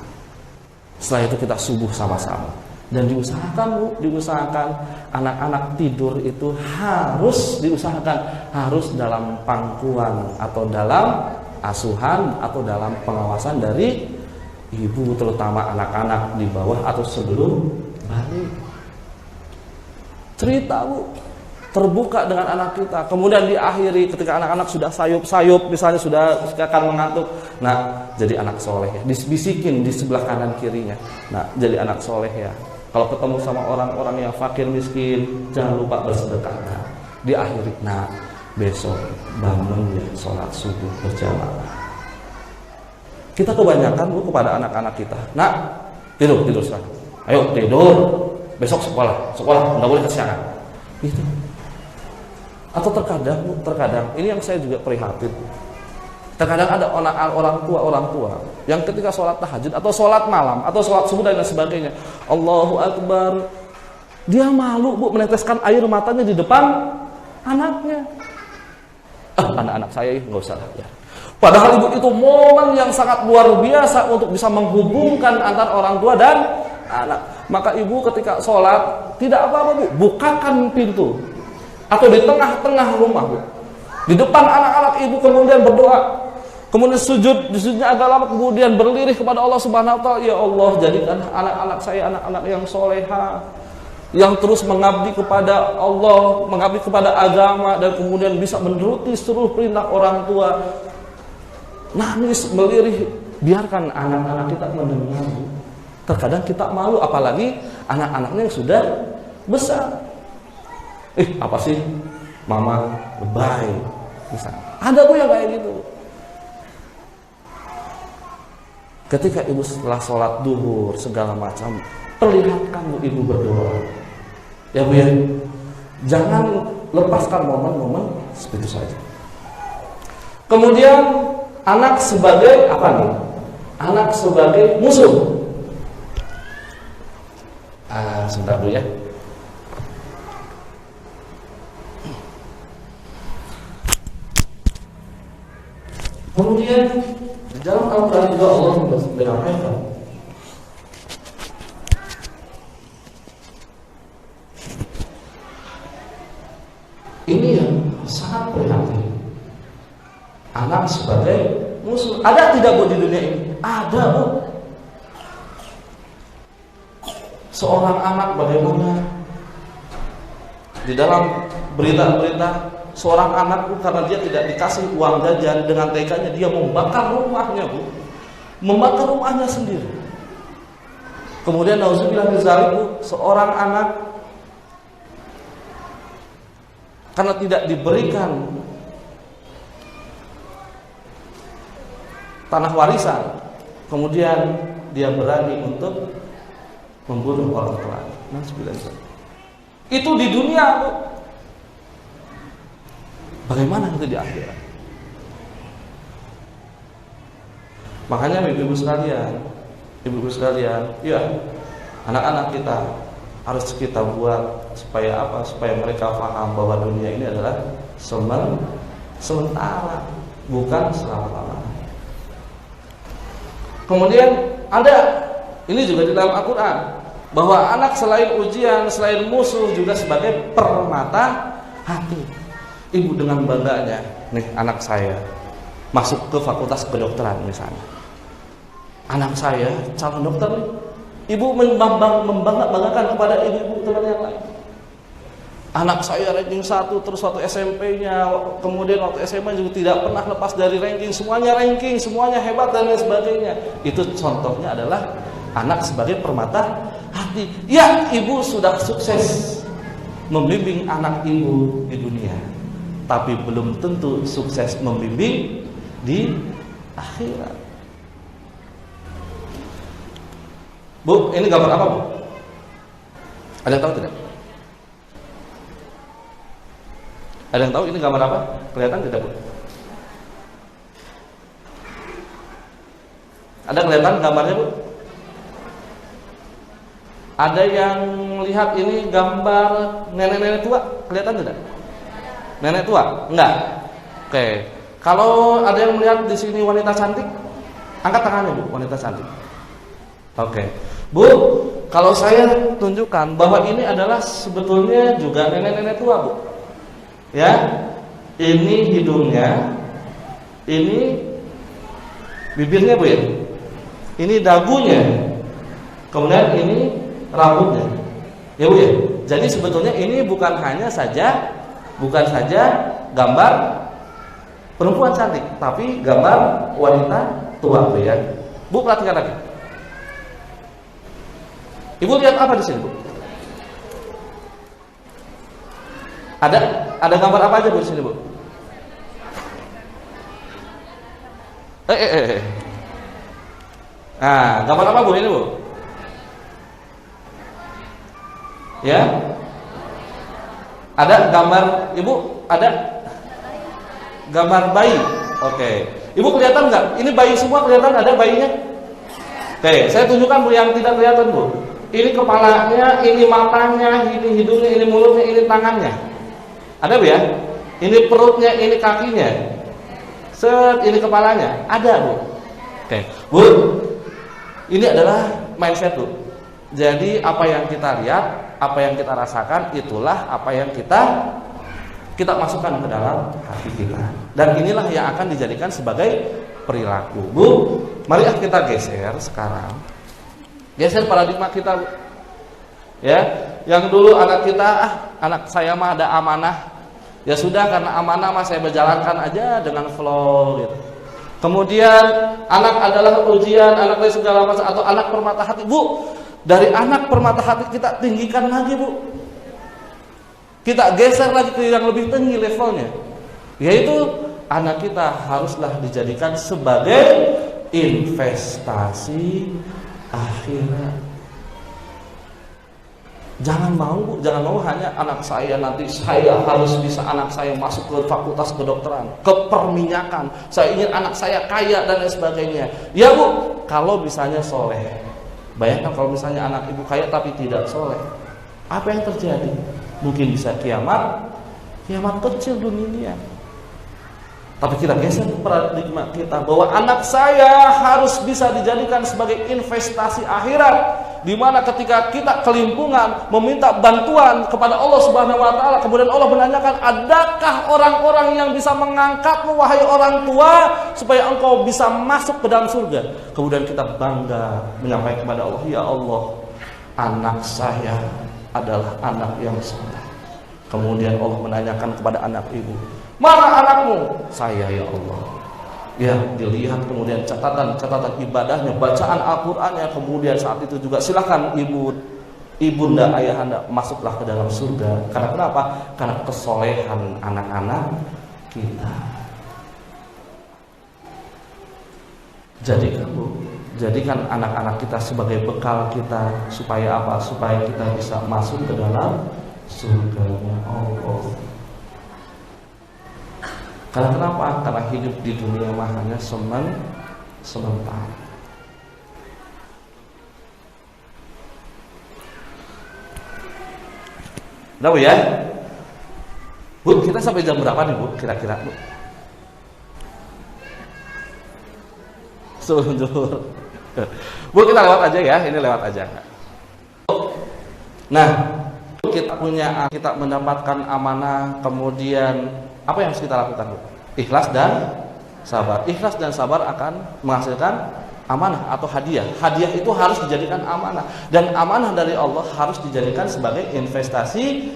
Setelah itu kita subuh sama-sama. Dan diusahakan Bu, diusahakan anak-anak tidur itu harus diusahakan harus dalam pangkuan atau dalam asuhan atau dalam pengawasan dari ibu, terutama anak-anak di bawah atau sebelum balik. Cerita Bu, terbuka dengan anak kita, kemudian diakhiri ketika anak-anak sudah sayup-sayup, misalnya sudah akan mengantuk. Nah, jadi anak soleh ya, dibisikin di sebelah kanan kirinya. Nah, jadi anak soleh ya. Kalau ketemu sama orang-orang yang fakir miskin, jangan lupa bersedekah. Nah, diakhiri. Nah, besok bangun ya sholat subuh berjamaah. Kita kebanyakan Bu kepada anak-anak kita. Nah, tidur sekarang. Ayo tidur. Besok sekolah, nggak boleh kesiangan. Gitu. Atau terkadang ini yang saya juga prihatin. Terkadang ada orang tua yang ketika sholat tahajud atau sholat malam atau sholat subuh dan sebagainya, Allahu Akbar, dia malu Bu meneteskan air matanya di depan anaknya. Anak-anak saya nggak usah lah ya. Padahal ibu itu momen yang sangat luar biasa untuk bisa menghubungkan antara orang tua dan anak. Maka ibu ketika sholat tidak apa-apa Bu, bukakan pintu atau di tengah-tengah rumah Bu, di depan anak-anak ibu, kemudian berdoa. Kemudian sujudnya agak lama, kemudian berlirih kepada Allah Subhanahu wa taala, ya Allah, jadikan anak-anak saya anak-anak yang soleha, yang terus mengabdi kepada Allah, mengabdi kepada agama, dan kemudian bisa menuruti seluruh perintah orang tua. Nangis, melirih, biarkan anak-anak kita mendengar. Terkadang kita malu, apalagi anak-anaknya yang sudah besar. Apa sih mama lebay misalnya. Ada Bu yang kayak gitu. Ketika ibu setelah sholat duhur segala macam, perlihatkan Bu ibu berdoa. Ya Bu ya, jangan lepaskan momen-momen seperti itu saja. Kemudian anak sebagai apa nih? Anak sebagai musuh. Sebentar dulu ya. Kemudian di dalam Al-Quran juga Allah menyampaikan ini yang sangat prihatin. Anak sebagai musuh. Ada tidak Bu di dunia ini? Ada Bu. Seorang anak bagaimana di dalam berita-berita, seorang anak Bu, karena dia tidak dikasih uang jajan, dengan teganya dia membakar rumahnya Bu, membakar rumahnya sendiri. Kemudian nauzubillah min dzalik Bu, seorang anak karena tidak diberikan tanah warisan, kemudian dia berani untuk membunuh orang tua. Itu di dunia Bu. Bagaimana itu di akhirat? Makanya ibu-ibu sekalian, ya, anak-anak kita harus kita buat supaya apa? Supaya mereka paham bahwa dunia ini adalah sementara, bukan selama-lamanya. Kemudian ada ini juga di dalam Al-Quran, bahwa anak selain ujian, selain musuh, juga sebagai permata hati. Ibu dengan bangganya, nih anak saya masuk ke fakultas kedokteran misalnya. Anak saya calon dokter nih. Ibu membanggakan kepada ibu-ibu teman yang lain. Anak saya ranking 1, terus waktu SMP-nya, kemudian waktu SMA juga tidak pernah lepas dari ranking, semuanya hebat dan lain sebagainya. Itu contohnya adalah anak sebagai permata hati. Ya, ibu sudah sukses membimbing anak ibu di dunia, tapi belum tentu sukses membimbing di akhirat. Bu, ini gambar apa Bu? Ada yang tahu tidak? Ada yang tahu ini gambar apa? Kelihatan tidak Bu? Ada kelihatan gambarnya Bu? Ada yang lihat ini gambar nenek-nenek tua? Kelihatan tidak? Nenek tua? Enggak? Oke. Kalau ada yang melihat di sini wanita cantik, angkat tangannya Bu, wanita cantik. Oke. Bu, kalau saya tunjukkan bahwa ini adalah sebetulnya juga nenek-nenek tua, Bu. Ya, ini hidungnya, ini bibirnya, Bu ya. Ini dagunya, kemudian ini rambutnya, ya Bu ya. Jadi sebetulnya ini bukan saja gambar perempuan cantik, tapi gambar wanita tua, Bu ya. Bu, perhatikan lagi. Ibu lihat apa di sini, Bu? Ada gambar apa aja, Bu, di sini, Bu? Nah, gambar apa, Bu, ini, Bu? Ya? Ada gambar, Ibu, ada gambar bayi. Oke. Ibu kelihatan nggak? Ini bayi semua kelihatan, ada bayinya? Oke, saya tunjukkan, Bu, yang tidak kelihatan, Bu. Ini kepalanya, ini matanya, ini hidungnya, ini mulutnya, ini tangannya. Ada, Bu ya? Ini perutnya, ini kakinya. Ini kepalanya. Ada, Bu. Oke, Bu. Ini adalah mindset, Bu. Jadi apa yang kita lihat, apa yang kita rasakan, itulah apa yang kita masukkan ke dalam hati kita. Dan inilah yang akan dijadikan sebagai perilaku. Bu, mari kita geser sekarang. Geser paradigma kita, Bu. Ya, yang dulu anak kita, anak saya mah ada amanah. Ya sudah, karena amanah mah saya berjalankan aja dengan flow gitu. Kemudian anak adalah ujian, anak dari segala macam, atau anak permata hati. Bu, dari anak permata hati kita tinggikan lagi, Bu. Kita geser lagi ke yang lebih tinggi levelnya. Yaitu anak kita haruslah dijadikan sebagai investasi akhirat. Jangan mau hanya anak saya nanti saya harus bisa anak saya masuk ke fakultas kedokteran, ke perminyakan. Saya ingin anak saya kaya dan lain sebagainya. Ya, Bu, kalau misalnya soleh. Bayangkan kalau misalnya anak ibu kaya tapi tidak soleh. Apa yang terjadi? Mungkin bisa kiamat kecil dunia. Tapi kita geser paradigma kita bahwa anak saya harus bisa dijadikan sebagai investasi akhirat, di mana ketika kita kelimpungan meminta bantuan kepada Allah Subhanahu wa taala, kemudian Allah menanyakan, "Adakah orang-orang yang bisa mengangkatmu wahai orang tua supaya engkau bisa masuk ke dalam surga?" Kemudian kita bangga menyampaikan kepada Allah, "Ya Allah, anak saya adalah anak yang soleh." Kemudian Allah menanyakan kepada anak ibu, "Mana anakmu?" "Saya, ya Allah." Ya, dilihat kemudian catatan ibadahnya, bacaan Al-Qur'annya, kemudian saat itu juga silakan ibunda, ayahanda masuklah ke dalam surga. Karena kenapa? Karena kesolehan anak-anak kita. Jadikan anak-anak kita sebagai bekal kita supaya apa? Supaya kita bisa masuk ke dalam surga Allah. Karena kenapa? Karena hidup di dunia mah hanya sementara. Udah, Bu ya? Bu, kita sampai jam berapa nih, Bu? Kira-kira, Bu? Sundur. Bu, kita lewat aja ya. Ini lewat aja. Nah, kita mendapatkan amanah, kemudian apa yang harus kita lakukan, Bu? Ikhlas dan sabar. Ikhlas dan sabar akan menghasilkan amanah atau hadiah. Hadiah itu harus dijadikan amanah, dan amanah dari Allah harus dijadikan sebagai investasi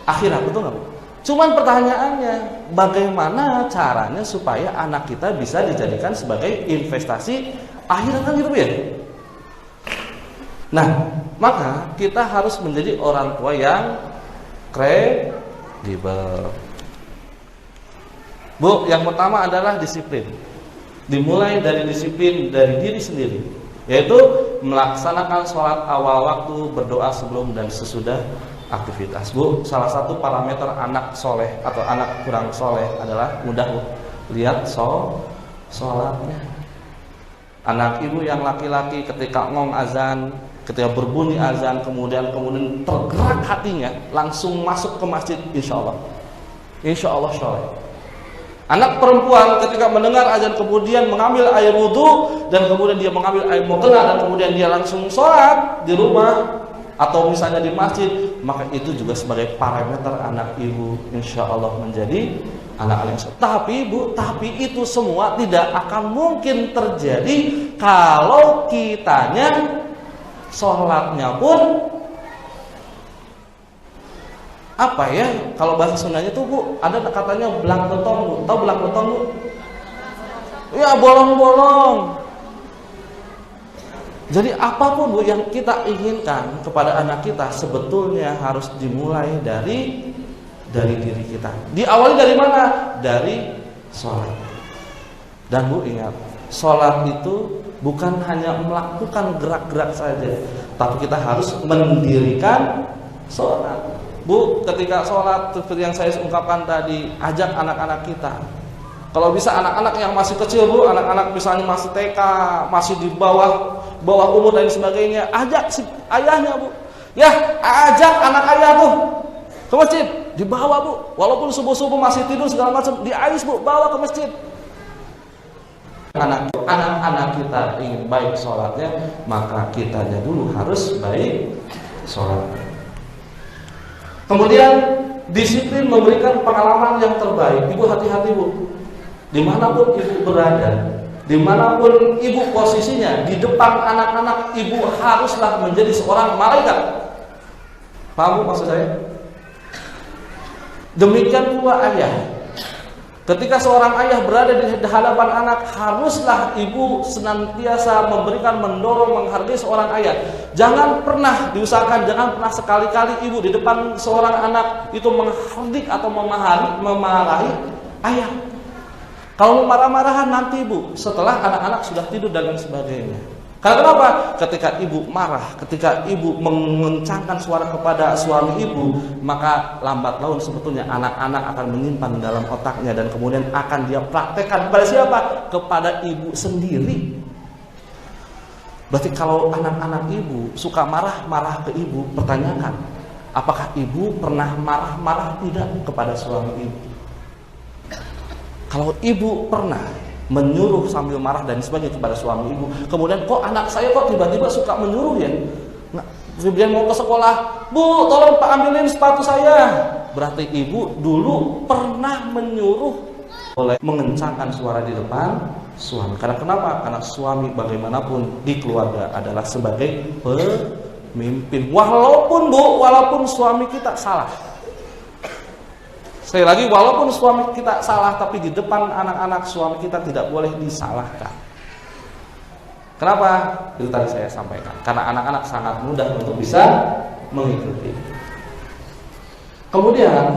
akhirat, betul nggak, Bu? Cuman pertanyaannya, bagaimana caranya supaya anak kita bisa dijadikan sebagai investasi akhirat, kan gitu, Bu ya? Nah, maka kita harus menjadi orang tua yang kredibel. Bu, yang pertama adalah disiplin. Dimulai dari disiplin dari diri sendiri, yaitu melaksanakan sholat awal waktu, berdoa sebelum dan sesudah aktivitas. Bu, salah satu parameter anak soleh atau anak kurang soleh adalah mudah, Bu. Lihat sholatnya. Anak ibu yang laki-laki ketika ngong azan, ketika berbunyi azan, kemudian tergerak hatinya, langsung masuk ke masjid, insya Allah soleh. Anak perempuan ketika mendengar azan kemudian mengambil air wudhu dan kemudian dia mengambil air mukena dan kemudian dia langsung sholat di rumah atau misalnya di masjid, maka itu juga sebagai parameter anak ibu insya Allah menjadi anak-anak yang sholat. Tapi Bu, tapi itu semua tidak akan mungkin terjadi kalau kitanya sholatnya pun apa ya, kalau bahasa Sundanya tuh Bu, ada katanya belang betong Bu. Tahu belang betong Bu? Ya, bolong-bolong. Jadi apapun Bu yang kita inginkan kepada anak kita sebetulnya harus dimulai dari diri kita. Diawali dari mana? Dari sholat. Dan Bu ingat, sholat itu bukan hanya melakukan gerak-gerak saja, tapi kita harus mendirikan sholat. Bu, ketika sholat seperti yang saya ungkapkan tadi, ajak anak-anak kita. Kalau bisa anak-anak yang masih kecil Bu, anak-anak misalnya masih TK, masih di bawah umur dan sebagainya, ajak si ayahnya Bu. Ya, ajak anak ayah tuh ke masjid, dibawa Bu. Walaupun subuh-subuh masih tidur segala macam, diais Bu, bawa ke masjid. Anak-anak kita ingin baik sholatnya, maka kitanya dulu harus baik sholatnya. Kemudian disiplin memberikan pengalaman yang terbaik. Ibu hati-hati Bu, dimanapun ibu berada, dimanapun ibu posisinya, di depan anak-anak ibu haruslah menjadi seorang malaikat. Paham Bu maksud saya? Demikian pula ayah. Ketika seorang ayah berada di hadapan anak, haruslah ibu senantiasa memberikan, mendorong, menghargai seorang ayah. Jangan pernah diusahakan, jangan pernah sekali-kali ibu di depan seorang anak itu menghardik atau memarahi ayah. Kalau marah-marahan nanti ibu setelah anak-anak sudah tidur dan lain sebagainya. Karena kenapa? Ketika ibu marah, ketika ibu mengencangkan suara kepada suami ibu, maka lambat laun sebetulnya anak-anak akan menyimpan dalam otaknya dan kemudian akan dia praktekkan kepada siapa? Kepada ibu sendiri. Berarti kalau anak-anak ibu suka marah-marah ke ibu, pertanyakan, apakah ibu pernah marah-marah tidak kepada suami ibu? Kalau ibu pernah menyuruh sambil marah dan sebagainya kepada suami ibu, kemudian kok anak saya kok tiba-tiba suka menyuruh ya, kemudian mau ke sekolah, Bu tolong Pak ambilin sepatu saya, berarti ibu dulu pernah menyuruh oleh mengencangkan suara di depan suami. Karena kenapa? Karena suami bagaimanapun di keluarga adalah sebagai pemimpin, walaupun suami kita salah. Sekali lagi, walaupun suami kita salah, tapi di depan anak-anak suami kita tidak boleh disalahkan. Kenapa? Itu tadi saya sampaikan. Karena anak-anak sangat mudah untuk bisa mengikuti. Kemudian,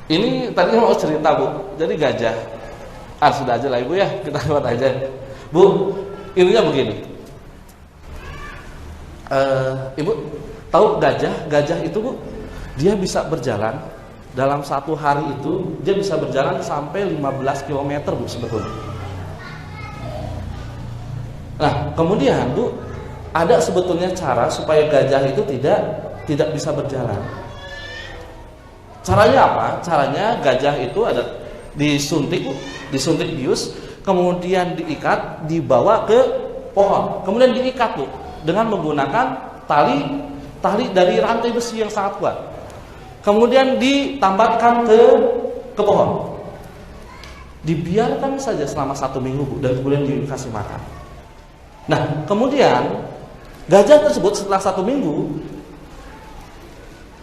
ini tadi mau cerita Bu. Jadi gajah, sudah aja lah Ibu ya, kita buat aja. Bu, intinya begini. Ibu tahu gajah itu Bu, dia bisa berjalan. Dalam satu hari itu dia bisa berjalan sampai 15 km Bu sebetulnya. Nah kemudian Bu, ada sebetulnya cara supaya gajah itu tidak bisa berjalan. Caranya apa? Caranya gajah itu ada disuntik bius, kemudian diikat, dibawa ke pohon, kemudian diikat Bu dengan menggunakan tali dari rantai besi yang sangat kuat. Kemudian ditambatkan ke pohon. Dibiarkan saja selama 1 minggu Bu, dan kemudian dikasih makan. Nah kemudian gajah tersebut setelah 1 minggu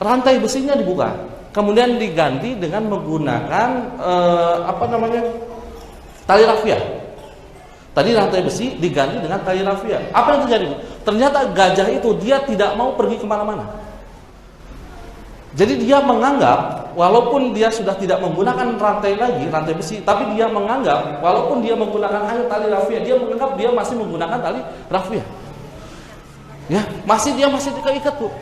rantai besinya dibuka, kemudian diganti dengan menggunakan tali rafia. Tadi rantai besi diganti dengan tali rafia. Apa yang terjadi Bu? Ternyata gajah itu dia tidak mau pergi kemana-mana. Jadi dia menganggap walaupun dia sudah tidak menggunakan rantai besi, tapi dia menganggap walaupun dia menggunakan hanya tali rafia, dia menganggap dia masih menggunakan tali rafia. Ya, masih terikat Bu.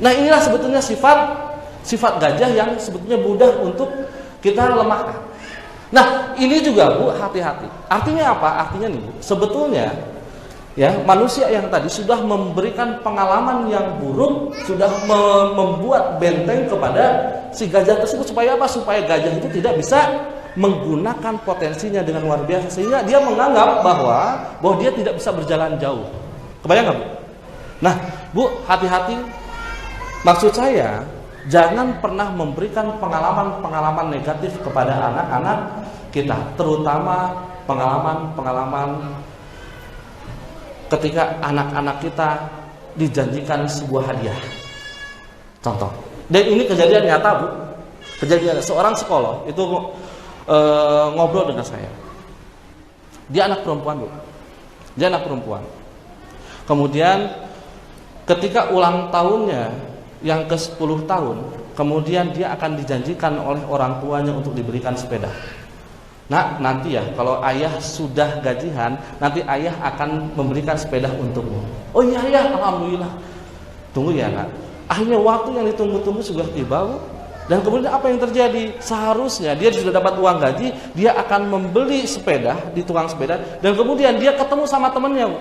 Nah, inilah sebetulnya sifat gajah yang sebetulnya mudah untuk kita lemahkan. Nah, ini juga Bu, hati-hati. Artinya apa? Artinya nih Bu, sebetulnya ya, manusia yang tadi sudah memberikan pengalaman yang buruk, sudah membuat benteng kepada si gajah tersebut supaya apa? Supaya gajah itu tidak bisa menggunakan potensinya dengan luar biasa, sehingga dia menganggap bahwa dia tidak bisa berjalan jauh. Kebayang nggak, Bu? Nah, Bu, hati-hati. Maksud saya, jangan pernah memberikan pengalaman-pengalaman negatif kepada anak-anak kita, terutama pengalaman-pengalaman ketika anak-anak kita dijanjikan sebuah hadiah. Contoh, dan ini kejadian nyata, Bu. Kejadian seorang psikolog itu ngobrol dengan saya. Dia anak perempuan, Bu. Dia anak perempuan. Kemudian ketika ulang tahunnya yang ke-10 tahun, kemudian dia akan dijanjikan oleh orang tuanya untuk diberikan sepeda. Nah, nanti ya, kalau ayah sudah gajian, nanti ayah akan memberikan sepeda untukmu. Oh iya, ya, alhamdulillah. Tunggu ya, nak. Akhirnya waktu yang ditunggu-tunggu sudah tiba, Bu. Dan kemudian apa yang terjadi? Seharusnya dia sudah dapat uang gaji, dia akan membeli sepeda di tukang sepeda, dan kemudian dia ketemu sama temannya, Bu.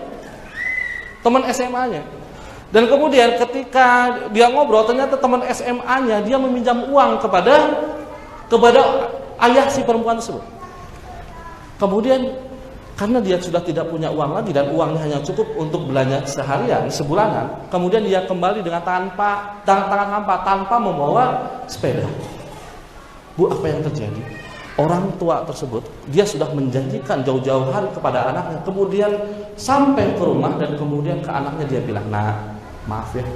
Teman SMA-nya. Dan kemudian ketika dia ngobrol, ternyata teman SMA-nya dia meminjam uang kepada ayah si perempuan tersebut. Kemudian karena dia sudah tidak punya uang lagi dan uangnya hanya cukup untuk belanja seharian, sebulanan, kemudian dia kembali dengan tangan hampa tanpa membawa sepeda. Bu, apa yang terjadi? Orang tua tersebut dia sudah menjanjikan jauh-jauh hari kepada anaknya, kemudian sampai ke rumah dan kemudian ke anaknya dia bilang, "Nah, maaf ya,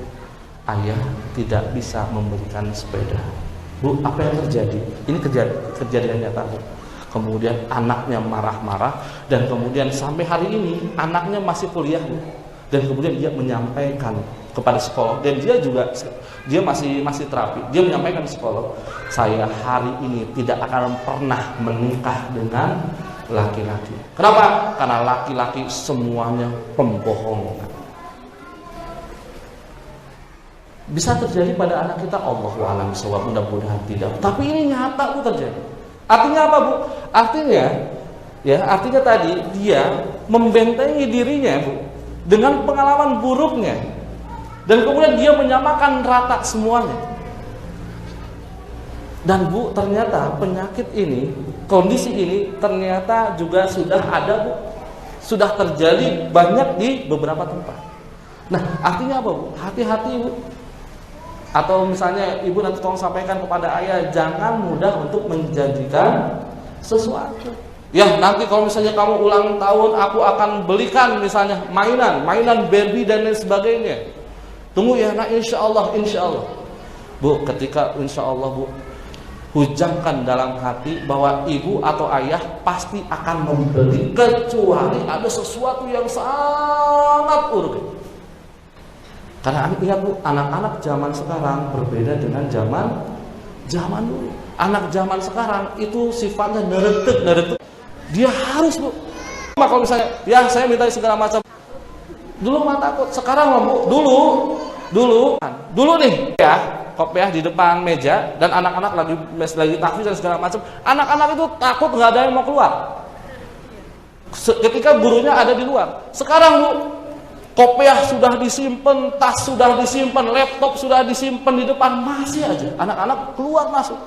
ayah tidak bisa memberikan sepeda." Bu, apa yang terjadi? Ini kejadian nyata, Bu. Kemudian anaknya marah-marah, dan kemudian sampai hari ini anaknya masih kuliah, Bu. Dan kemudian dia menyampaikan kepada psikolog, dan dia masih terapi. Dia menyampaikan ke psikolog, "Saya hari ini tidak akan pernah menikah dengan laki-laki." Kenapa? Karena laki-laki semuanya pembohong. Bisa terjadi pada anak kita, Allahu a'lam bishawab, mudah-mudahan tidak. Tapi ini nyata, Bu, terjadi. Artinya apa, Bu? Artinya tadi dia membentengi dirinya, Bu, dengan pengalaman buruknya, dan kemudian dia menyamakan rata semuanya. Dan Bu, ternyata penyakit ini, kondisi ini ternyata juga sudah ada, Bu, sudah terjadi banyak di beberapa tempat. Nah, artinya apa, Bu? Hati-hati, Bu. Atau misalnya ibu nanti tolong sampaikan kepada ayah, jangan mudah untuk menjanjikan sesuatu. Ya, nanti kalau misalnya kamu ulang tahun, aku akan belikan misalnya mainan Barbie dan lain sebagainya. Tunggu ya, nah insya Allah. Bu, ketika insya Allah, Bu, hujamkan dalam hati bahwa ibu atau ayah pasti akan membeli, kecuali ada sesuatu yang sangat urgent. Karena ingat, Bu, anak-anak zaman sekarang berbeda dengan zaman dulu. Anak zaman sekarang itu sifatnya neretek. Dia harus, Bu. Kalau misalnya, ya saya minta segala macam. Dulu mah takut, sekarang, Bu, dulu nih ya, kopiah di depan meja dan anak-anak lagi tahfiz dan segala macam. Anak-anak itu takut, nggak ada yang mau keluar. Ketika gurunya ada di luar. Sekarang, Bu, kopiah sudah disimpan, tas sudah disimpan, laptop sudah disimpan di depan, masih aja anak-anak keluar masuk.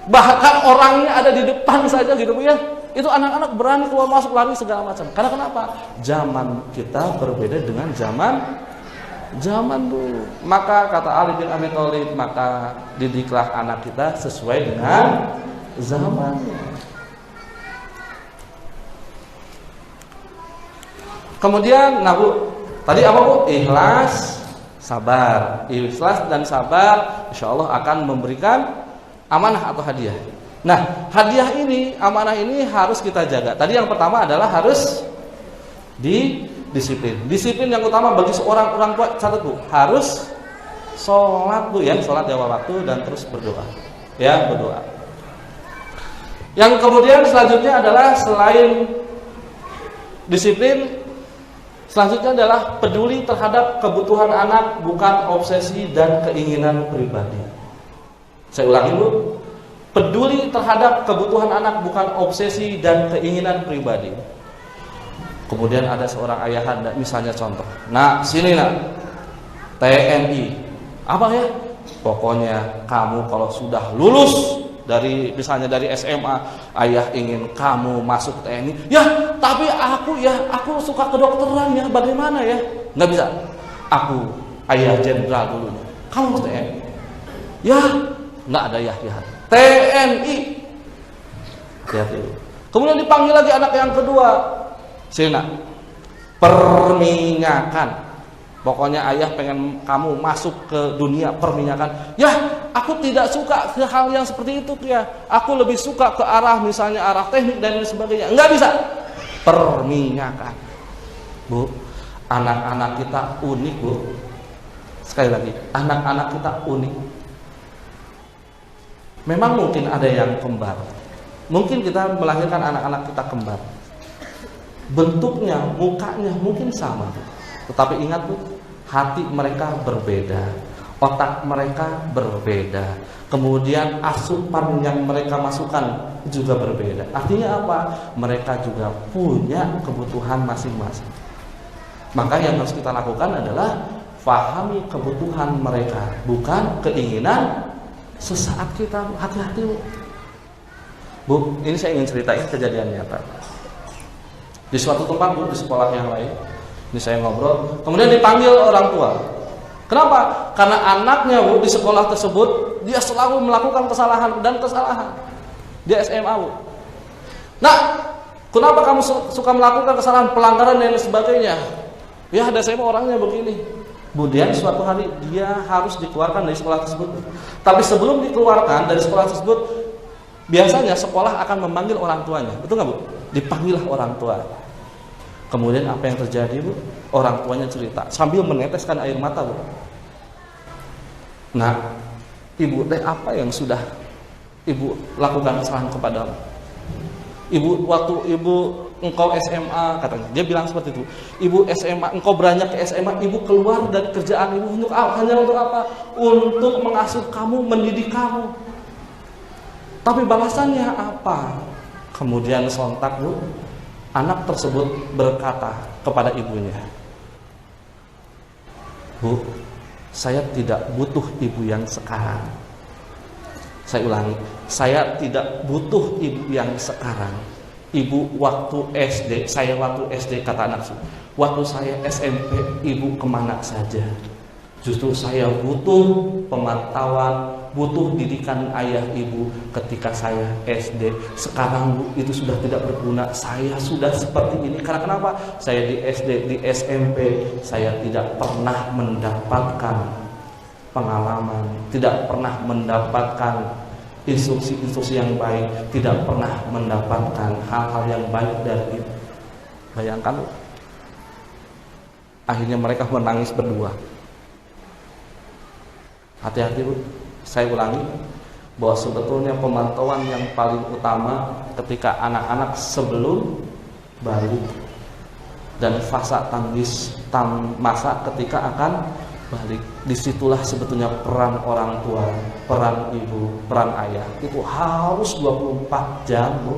Bahkan orangnya ada di depan saja gitu, Bu, ya. Itu anak-anak berani keluar masuk, lari segala macam. Karena kenapa? Zaman kita berbeda dengan zaman dulu. Maka kata Ali bin Abi Thalib, maka didiklah anak kita sesuai dengan zamannya. Kemudian, nah, Bu, tadi apa, Bu? Ikhlas, sabar. Ikhlas dan sabar, insya Allah akan memberikan amanah atau hadiah. Nah, hadiah ini, amanah ini harus kita jaga. Tadi yang pertama adalah harus disiplin. Disiplin yang utama bagi seorang orang tua, catat, Bu, harus sholat, Bu, ya, sholat di awal waktu dan terus berdoa. Ya, berdoa. Yang kemudian selanjutnya adalah selain disiplin, selanjutnya adalah peduli terhadap kebutuhan anak, bukan obsesi dan keinginan pribadi. Saya ulangi, Bu. Peduli terhadap kebutuhan anak, bukan obsesi dan keinginan pribadi. Kemudian ada seorang ayahanda, misalnya contoh. Nah, sini nak, TNI. Apa ya? pokoknya kamu kalau sudah lulus dari misalnya dari SMA, ayah ingin kamu masuk TNI. Ya, tapi aku suka kedokteran ya, bagaimana ya? Nggak bisa. Aku ayah jenderal dulunya. Kamu masuk TNI. Ya, nggak ada ya. TNI. Lihat dulu. Kemudian dipanggil lagi anak yang kedua. Sini nak, perminyakan. Pokoknya ayah pengen kamu masuk ke dunia perminyakan. Ya, aku tidak suka ke hal yang seperti itu ya. Aku lebih suka ke arah misalnya arah teknik dan lain sebagainya. Enggak bisa. Perminyakan. Bu, anak-anak kita unik, Bu. Sekali lagi, anak-anak kita unik. Memang mungkin ada yang kembar. Mungkin kita melahirkan anak-anak kita kembar. Bentuknya, mukanya mungkin sama, Bu. Tetapi ingat, Bu, hati mereka berbeda, otak mereka berbeda, kemudian asupan yang mereka masukkan juga berbeda. Artinya apa? Mereka juga punya kebutuhan masing-masing. Maka yang harus kita lakukan adalah fahami kebutuhan mereka, bukan keinginan sesaat kita. Hati-hati, Bu. Ini saya ingin ceritain kejadian nyata. Di suatu tempat, Bu, di sekolah yang lain. Ini saya ngobrol, kemudian dipanggil orang tua. Kenapa? Karena anaknya, Bu, di sekolah tersebut dia selalu melakukan kesalahan. Dia SMA, Bu. Nah, kenapa kamu suka melakukan kesalahan, pelanggaran dan sebagainya? Ya, ada saya orangnya begini. Kemudian suatu hari dia harus dikeluarkan dari sekolah tersebut. Tapi sebelum dikeluarkan dari sekolah tersebut, biasanya sekolah akan memanggil orang tuanya. Betul nggak, Bu? Dipanggillah orang tua. Kemudian apa yang terjadi, Bu? Orang tuanya cerita sambil meneteskan air mata, Bu. Nah, Ibu, apa yang sudah Ibu lakukan kesalahan kepadamu? Ibu, waktu Ibu engkau SMA, katanya, dia bilang seperti itu. Ibu SMA, engkau beranjak ke SMA, Ibu keluar dari kerjaan Ibu untuk apa? Hanya untuk apa? Untuk mengasuh kamu, mendidik kamu. Tapi balasannya apa? Kemudian sontak, Bu, anak tersebut berkata kepada ibunya, Bu, saya tidak butuh ibu yang sekarang. Saya ulangi, saya tidak butuh ibu yang sekarang. Ibu waktu SD, saya waktu SD, kata anak, waktu saya SMP, ibu kemana saja. Justru saya butuh pemantauan, butuh didikan ayah ibu ketika saya SD. Sekarang, Bu, itu sudah tidak berguna. Saya sudah seperti ini. Karena kenapa? Saya di SD, di SMP, saya tidak pernah mendapatkan pengalaman, tidak pernah mendapatkan instruksi-instruksi yang baik, tidak pernah mendapatkan hal-hal yang baik dari ibu. Bayangkan, Bu. Akhirnya mereka menangis berdua. Hati-hati, Bu. Saya ulangi bahwa sebetulnya pemantauan yang paling utama ketika anak-anak sebelum balik dan fase masa ketika akan balik. Disitulah sebetulnya peran orang tua, peran ibu, peran ayah. Itu harus 24 jam, Bu.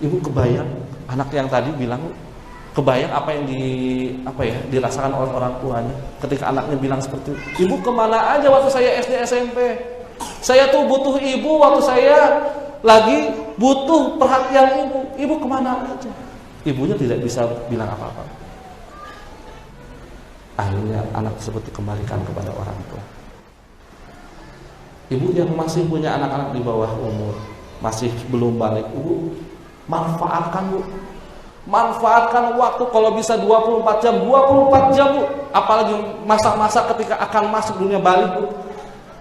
Ibu kebayang anak yang tadi bilang, Bu, kebayang apa yang dirasakan oleh orang tuanya ketika anaknya bilang seperti itu. Ibu kemana aja waktu saya SD SMP? Saya tuh butuh ibu waktu saya lagi butuh perhatian ibu. Ibu kemana aja? Ibunya tidak bisa bilang apa-apa. Akhirnya anak tersebut dikembalikan kepada orang tua. Ibu yang masih punya anak-anak di bawah umur, masih belum balik, ibu manfaatkan, Bu. Manfaatkan waktu kalau bisa 24 jam, 24 jam, Bu. Apalagi masa-masa ketika akan masuk dunia balik, Bu.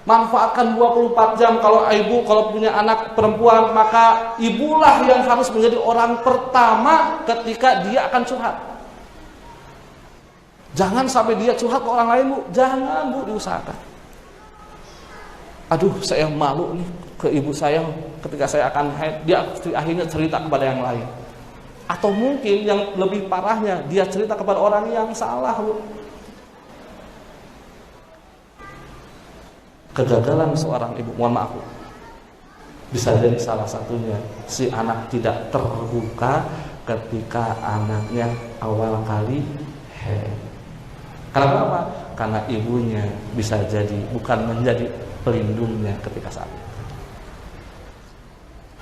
Manfaatkan 24 jam. Kalau ibu punya anak perempuan, maka ibulah yang harus menjadi orang pertama ketika dia akan curhat. Jangan sampai dia curhat ke orang lain, Bu. Jangan, Bu, diusahakan. Aduh, saya malu nih ke ibu saya ketika saya akan haid. Dia akhirnya cerita kepada yang lain. Atau mungkin yang lebih parahnya, dia cerita kepada orang yang salah, Bu. Kegagalan seorang ibu, mohon maaf, Bu, bisa jadi salah satunya si anak tidak terbuka ketika anaknya awal kali haid. Karena apa? Karena ibunya bisa jadi bukan menjadi pelindungnya ketika saat itu.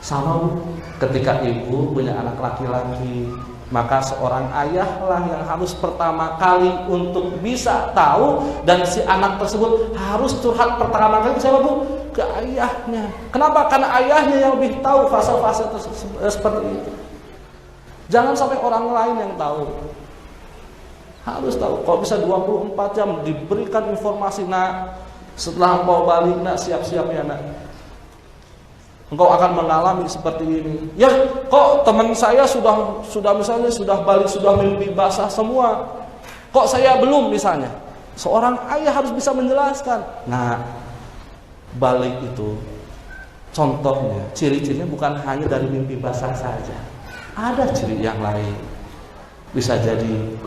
Sama ketika ibu punya anak laki-laki, maka seorang ayahlah yang harus pertama kali untuk bisa tahu, dan si anak tersebut harus curhat pertama kali ke siapa bu? Ke ayahnya. Kenapa? Karena ayahnya yang lebih tahu fase-fase seperti itu. Jangan sampai orang lain yang tahu. Harus tahu. Kalau bisa 24 jam diberikan informasi, nak, setelah engkau balik, nak, siap-siap ya nak, engkau akan mengalami seperti ini. Ya, kok teman saya sudah misalnya sudah balik, sudah mimpi basah semua. Kok saya belum misalnya? Seorang ayah harus bisa menjelaskan. Nah, balik itu contohnya, ciri-cirinya bukan hanya dari mimpi basah saja. Ada ciri yang lain. Bisa jadi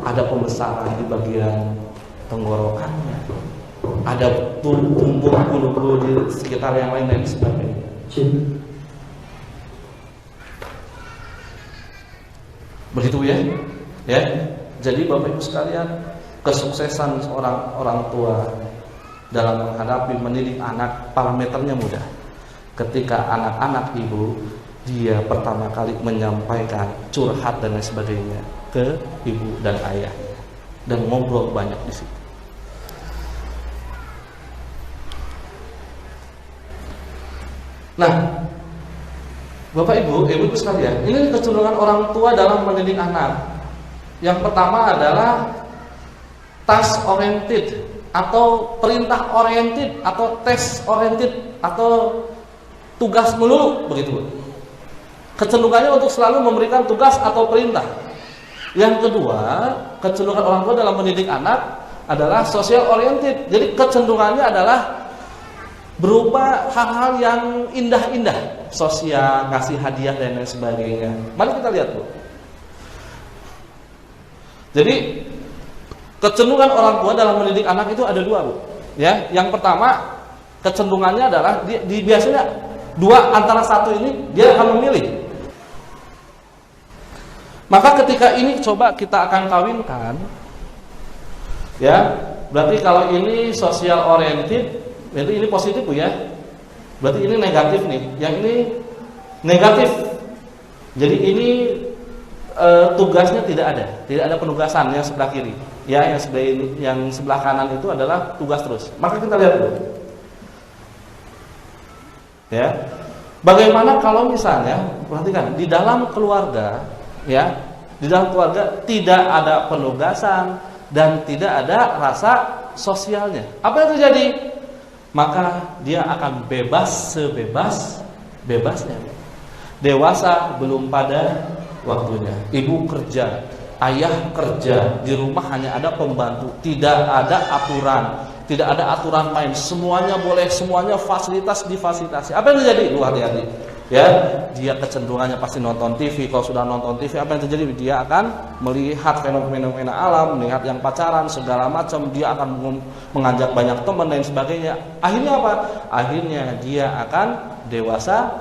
ada pembesaran di bagian tenggorokannya. Ada tumbuh bulu-bulu di sekitar yang lain dan sebagainya. Begitu ya, ya. Jadi Bapak Ibu sekalian, kesuksesan seorang orang tua dalam menghadapi mendidik anak parameternya mudah. Ketika anak-anak ibu, dia pertama kali menyampaikan curhat dan lain sebagainya ke ibu dan ayahnya, dan ngobrol banyak di situ. Nah, Bapak Ibu, Ibu sekalian, ini kecenderungan orang tua dalam mendidik anak. Yang pertama adalah task oriented atau perintah oriented atau test oriented atau tugas melulu, begitu. Kecenderungannya untuk selalu memberikan tugas atau perintah. Yang kedua, kecenderungan orang tua dalam mendidik anak adalah social oriented. Jadi kecenderungannya adalah berupa hal-hal yang indah-indah, sosial, kasih hadiah dan lain sebagainya. Mari kita lihat Bu. Jadi kecenderungan orang tua dalam mendidik anak itu ada dua Bu. Ya, yang pertama kecenderungannya adalah biasanya dua antara satu ini dia akan memilih. Maka ketika ini coba kita akan kawinkan, ya, berarti kalau ini social oriented, berarti ini positif Bu ya. Berarti ini negatif nih. Yang ini negatif. Jadi ini tugasnya tidak ada penugasan yang sebelah kiri. Ya, yang sebelah kanan itu adalah tugas terus. Maka kita lihat dulu. Ya. Bagaimana kalau misalnya, perhatikan, di dalam keluarga, ya, di dalam keluarga tidak ada penugasan dan tidak ada rasa sosialnya. Apa yang terjadi? Maka dia akan bebas sebebas-bebasnya. Dewasa belum pada waktunya. Ibu kerja, ayah kerja, di rumah hanya ada pembantu, tidak ada aturan, tidak ada aturan main. Semuanya boleh, semuanya fasilitas difasilitasi. Apa yang terjadi? Lu hati-hati. Ya, dia kecenderungannya pasti nonton TV. Kalau sudah nonton TV, apa yang terjadi? Dia akan melihat fenomena alam, melihat yang pacaran segala macam. Dia akan mengajak banyak teman dan sebagainya. Akhirnya apa? Akhirnya dia akan dewasa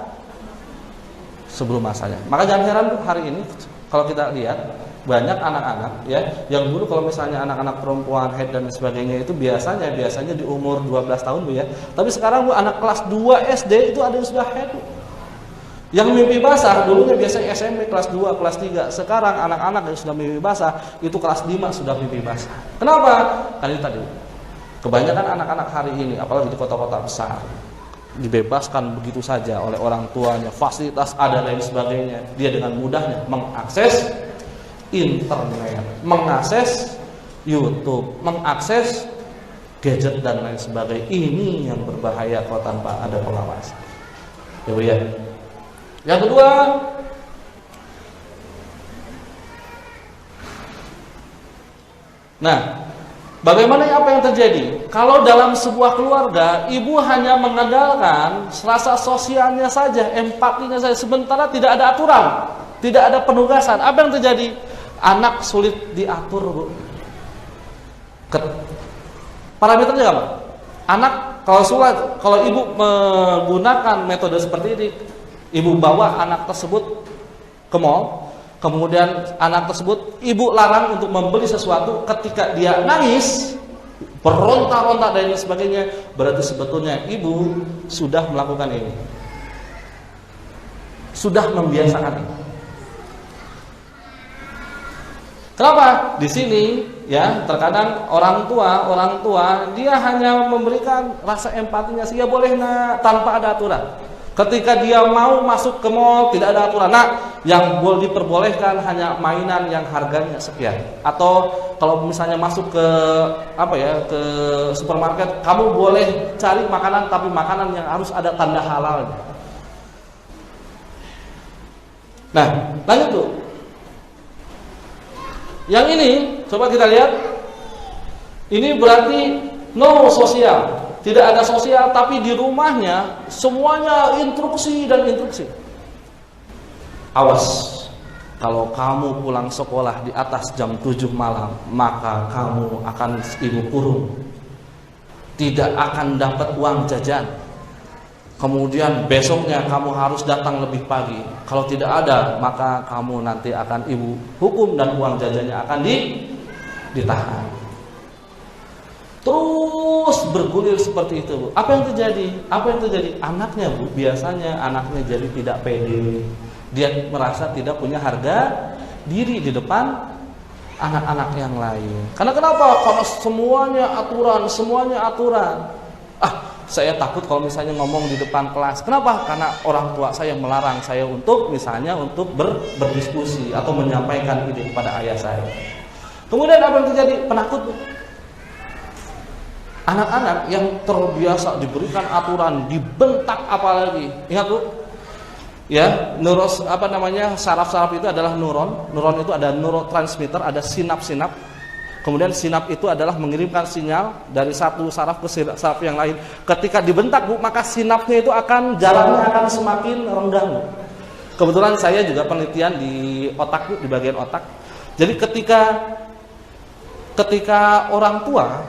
sebelum masanya. Maka jangan heran hari ini kalau kita lihat banyak anak-anak ya yang dulu kalau misalnya anak-anak perempuan head dan sebagainya itu biasanya di umur 12 tahun Bu ya. Tapi sekarang Bu, anak kelas 2 SD itu ada yang sudah head. Yang mimpi basah dulunya biasanya SMP kelas 2, kelas 3. Sekarang anak-anak yang sudah mimpi basah itu kelas 5 sudah mimpi basah. Kenapa? Karena itu tadi. Kebanyakan anak-anak hari ini apalagi di kota-kota besar dibebaskan begitu saja oleh orang tuanya, fasilitas ada dan sebagainya. Dia dengan mudahnya mengakses internet, mengakses YouTube, mengakses gadget dan lain sebagainya. Ini yang berbahaya kalau tanpa ada pengawasan. Ya Bu ya. Yang kedua, nah, bagaimana apa yang terjadi? Kalau dalam sebuah keluarga, ibu hanya mengandalkan rasa sosialnya saja, empatinya saja, sementara tidak ada aturan, tidak ada penugasan. Apa yang terjadi? Anak sulit diatur, Bu. Parameternya apa? Anak kalau ibu menggunakan metode seperti ini, ibu bawa anak tersebut ke mall, kemudian anak tersebut ibu larang untuk membeli sesuatu, ketika dia nangis, berontak-ontak dan lain sebagainya, berarti sebetulnya ibu sudah melakukan ini, sudah membiasakan ini. Kenapa? Di sini ya, terkadang orang tua dia hanya memberikan rasa empatinya sehingga boleh nak, tanpa ada aturan. Ketika dia mau masuk ke mall tidak ada aturan. Nah, yang boleh diperbolehkan hanya mainan yang harganya sekian. Atau kalau misalnya masuk ke ke supermarket, kamu boleh cari makanan tapi makanan yang harus ada tanda halalnya. Nah, lanjut tuh. Yang ini coba kita lihat. Ini berarti no sosial. Tidak ada sosial, tapi di rumahnya semuanya instruksi dan instruksi. Awas, kalau kamu pulang sekolah di atas jam 7 malam, maka kamu akan ibu kurung. Tidak akan dapat uang jajan. Kemudian besoknya kamu harus datang lebih pagi. Kalau tidak ada, maka kamu nanti akan ibu hukum dan uang jajannya akan ditahan. Terus bergulir seperti itu, Bu. Apa yang terjadi? Anaknya, Bu, biasanya anaknya jadi tidak pede. Dia merasa tidak punya harga diri di depan anak-anak yang lain. Karena kenapa? Karena semuanya aturan. Saya takut kalau misalnya ngomong di depan kelas. Kenapa? Karena orang tua saya melarang saya untuk berdiskusi atau menyampaikan ide kepada ayah saya. Kemudian apa yang terjadi? Penakut, Bu. Anak-anak yang terbiasa diberikan aturan, dibentak apalagi. Ingat, Bu. Ya, saraf-saraf itu adalah neuron. Neuron itu ada neurotransmitter, ada sinap-sinap. Kemudian sinap itu adalah mengirimkan sinyal dari satu saraf ke saraf yang lain. Ketika dibentak, Bu, maka sinapnya itu jaraknya akan semakin renggang, Bu. Kebetulan saya juga penelitian di otak, Bu, di bagian otak. Jadi ketika orang tua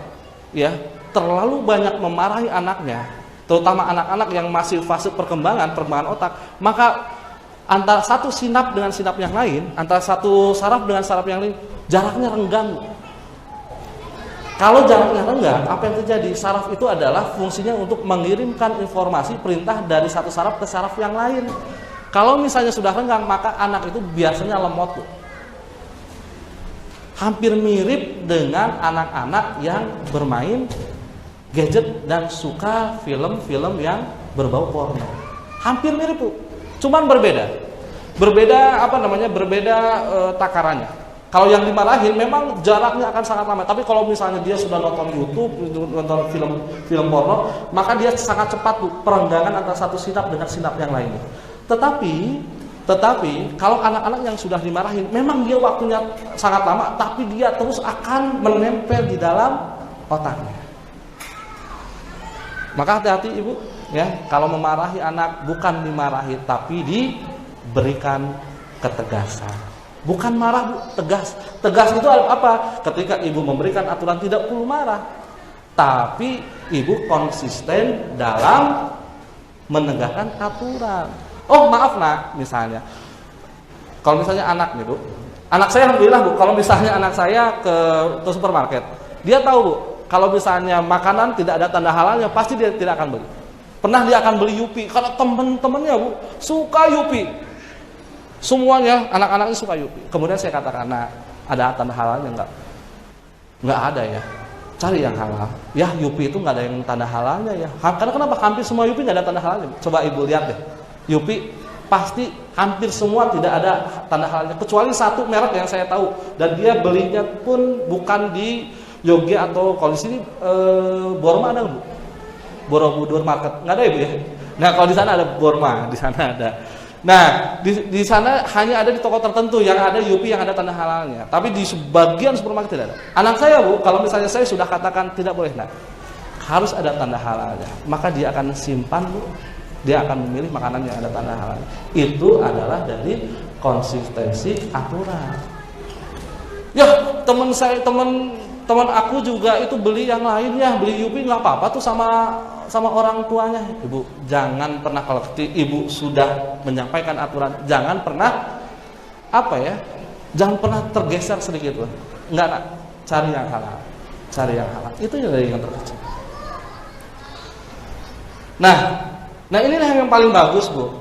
ya terlalu banyak memarahi anaknya, terutama anak-anak yang masih fase perkembangan otak, maka antara satu sinap dengan sinap yang lain, antara satu saraf dengan saraf yang lain, jaraknya renggang. Kalau jaraknya renggang, apa yang terjadi? Saraf itu adalah fungsinya untuk mengirimkan informasi perintah dari satu saraf ke saraf yang lain. Kalau misalnya sudah renggang, maka anak itu biasanya lemot. Hampir mirip dengan anak-anak yang bermain gadget dan suka film-film yang berbau porno. Hampir mirip, Bu. Cuman berbeda takarannya. Kalau yang dimarahin memang jaraknya akan sangat lama. Tapi kalau misalnya dia sudah nonton YouTube, nonton film porno, maka dia sangat cepat, Bu, perenggangan antara satu sinap dengan sinap yang lainnya. Tetapi kalau anak-anak yang sudah dimarahin, memang dia waktunya sangat lama, tapi dia terus akan menempel di dalam otaknya. Maka hati-hati, Ibu, ya, kalau memarahi anak bukan dimarahi tapi diberikan ketegasan. Bukan marah, Bu, tegas. Tegas itu apa? Ketika Ibu memberikan aturan tidak perlu marah. Tapi Ibu konsisten dalam menegakkan aturan. Oh, maaf, Nak, misalnya. Kalau misalnya anak nih, Bu. Anak saya alhamdulillah, Bu, kalau misalnya anak saya ke supermarket, dia tahu, Bu, kalau misalnya makanan tidak ada tanda halalnya, pasti dia tidak akan beli. Pernah dia akan beli Yupi, karena teman-temannya, Bu, suka Yupi. Semuanya, anak-anaknya suka Yupi. Kemudian saya katakan, nah, ada tanda halalnya enggak? Enggak ada ya. Cari yang halal. Ya, Yupi itu enggak ada yang tanda halalnya ya. Karena kenapa? Hampir semua Yupi enggak ada tanda halalnya. Coba Ibu lihat deh. Yupi pasti hampir semua tidak ada tanda halalnya. Kecuali satu merek yang saya tahu. Dan dia belinya pun bukan di Yogi atau kalau di sini Borma ada, Bu? Borobudur Market. Enggak ada, Ibu, ya? Nah, kalau di sana ada Borma, di sana ada. Nah, di sana hanya ada di toko tertentu yang ada Yupi yang ada tanda halalnya. Tapi di sebagian supermarket tidak ada. Anak saya, Bu, kalau misalnya saya sudah katakan tidak boleh, nah, harus ada tanda halalnya, maka dia akan simpan, Bu. Dia akan memilih makanan yang ada tanda halalnya. Itu adalah dari konsistensi aturan. Ya, teman aku juga itu beli yang lainnya, beli Yupi nggak apa-apa tuh sama orang tuanya. Ibu, jangan pernah, kalau Ibu sudah menyampaikan aturan, jangan pernah apa ya? Jangan pernah tergeser sedikit pun. Enggak, nak. Cari yang halal. Cari yang halal. Itu yang terkecil. Nah inilah yang paling bagus, Bu.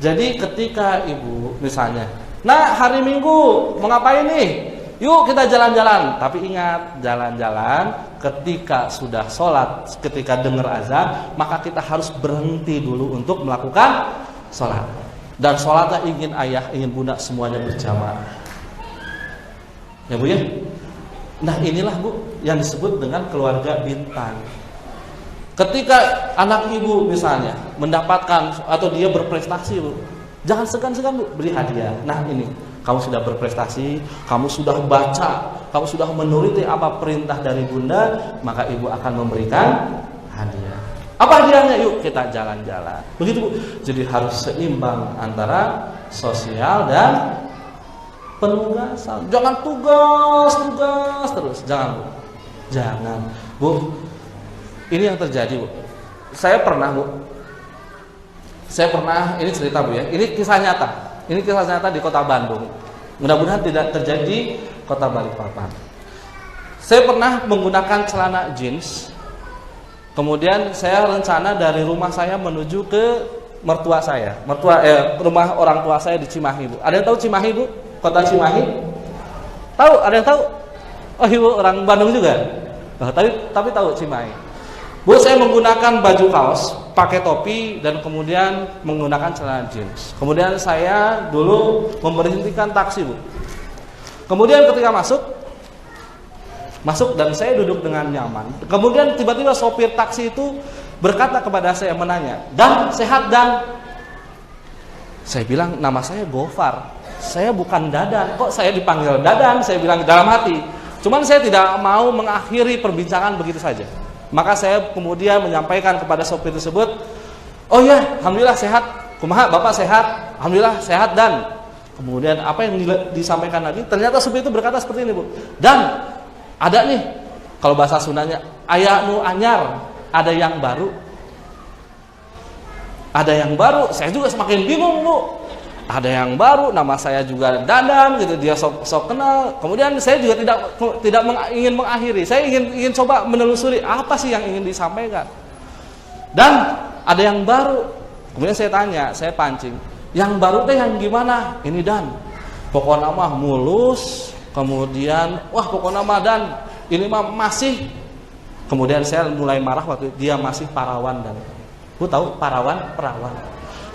Jadi ketika ibu misalnya, nah hari Minggu mau ngapain nih? Yuk kita jalan-jalan. Tapi ingat, jalan-jalan ketika sudah sholat, ketika dengar azan, maka kita harus berhenti dulu untuk melakukan sholat. Dan sholatnya ingin ayah, ingin bunda semuanya berjamaah. Ya Bu ya. Nah inilah Bu yang disebut dengan keluarga bintang. Ketika anak ibu misalnya mendapatkan atau dia berprestasi, Bu, jangan segan-segan, Bu, beri hadiah. Nah ini, kamu sudah berprestasi, kamu sudah baca, kamu sudah menuruti apa perintah dari bunda, maka ibu akan memberikan hadiah. Apa hadiahnya? Yuk kita jalan-jalan. Begitu, Bu. Jadi harus seimbang antara sosial dan penugasan. Jangan tugas terus. Jangan, Bu. Jangan, Bu. Ini yang terjadi, Bu. Saya pernah, ini cerita, Bu ya. Ini kisah nyata. Ini kisah nyata di kota Bandung. Mudah-mudahan tidak terjadi di kota Balikpapan. Saya pernah menggunakan celana jeans. Kemudian saya rencana dari rumah saya menuju ke mertua saya. Rumah orang tua saya di Cimahi, Bu. Ada yang tahu Cimahi, Bu? Kota Cimahi? Tahu? Ada yang tahu? Oh, Ibu orang Bandung juga? Oh, tapi tahu Cimahi. Bu, saya menggunakan baju kaos, pakai topi, dan kemudian menggunakan celana jeans. Kemudian saya dulu memberhentikan taksi, Bu. Kemudian ketika masuk dan saya duduk dengan nyaman. Kemudian tiba-tiba sopir taksi itu berkata kepada saya, menanya, "Dan sehat, Dan?" Saya bilang, "Nama saya Gofar. Saya bukan Dadan. Kok saya dipanggil Dadan?" Saya bilang dalam hati. Cuman saya tidak mau mengakhiri perbincangan begitu saja. Maka saya kemudian menyampaikan kepada sopir tersebut, "Oh ya, alhamdulillah sehat. Kumaha, Bapak sehat? Alhamdulillah sehat, Dan." Kemudian apa yang disampaikan lagi? Ternyata sopir itu berkata seperti ini, Bu. "Dan, ada nih, kalau bahasa Sundanya, aya nu anyar, ada yang baru." Ada yang baru, saya juga semakin bingung, Bu. Ada yang baru, nama saya juga Dadan, gitu, dia sok kenal. Kemudian saya juga tidak ingin mengakhiri. Saya ingin coba menelusuri apa sih yang ingin disampaikan. Dan ada yang baru. Kemudian saya tanya, saya pancing, "Yang baru teh yang gimana?" "Ini, Dan, pokoknya mah mulus. Kemudian, wah pokoknya mah, Dan, ini mah masih." Kemudian saya mulai marah waktu dia masih perawan, Dan. Bu tahu perawan?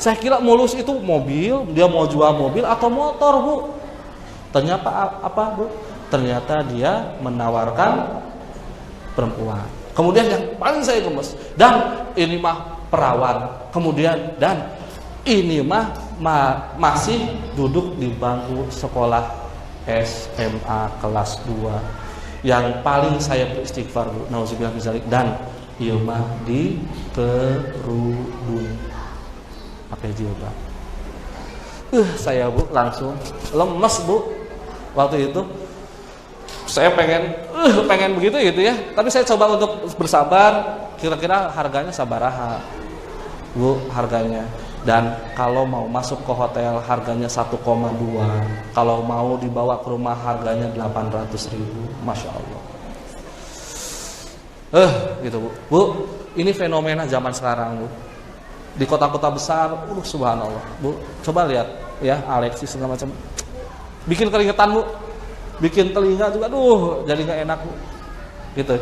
Saya kira mulus itu mobil, dia mau jual mobil atau motor, Bu. Ternyata apa, Bu? Ternyata dia menawarkan perempuan. Kemudian yang paling saya gemes, "Dan, ini mah perawan." Kemudian, "Dan, ini mah masih duduk di bangku sekolah SMA kelas 2. Yang paling saya beristighfar, Bu, nauzubillah min dzalik, "Dan, ieu mah di kerudung." Pakai jilbab. Saya, Bu, langsung lemes, Bu. Waktu itu saya pengen begitu gitu ya. Tapi saya coba untuk bersabar. Kira-kira harganya sabaraha, Bu, harganya. Dan kalau mau masuk ke hotel harganya 1,2. Kalau mau dibawa ke rumah harganya 800.000. Masya Allah. Gitu, Bu. Bu, ini fenomena zaman sekarang, Bu. Di kota-kota besar, subhanallah, Bu. Coba lihat ya, Alexis segala macam. Bikin keringetan, Bu. Bikin telinga juga, jadi nggak enak, Bu. Gitu.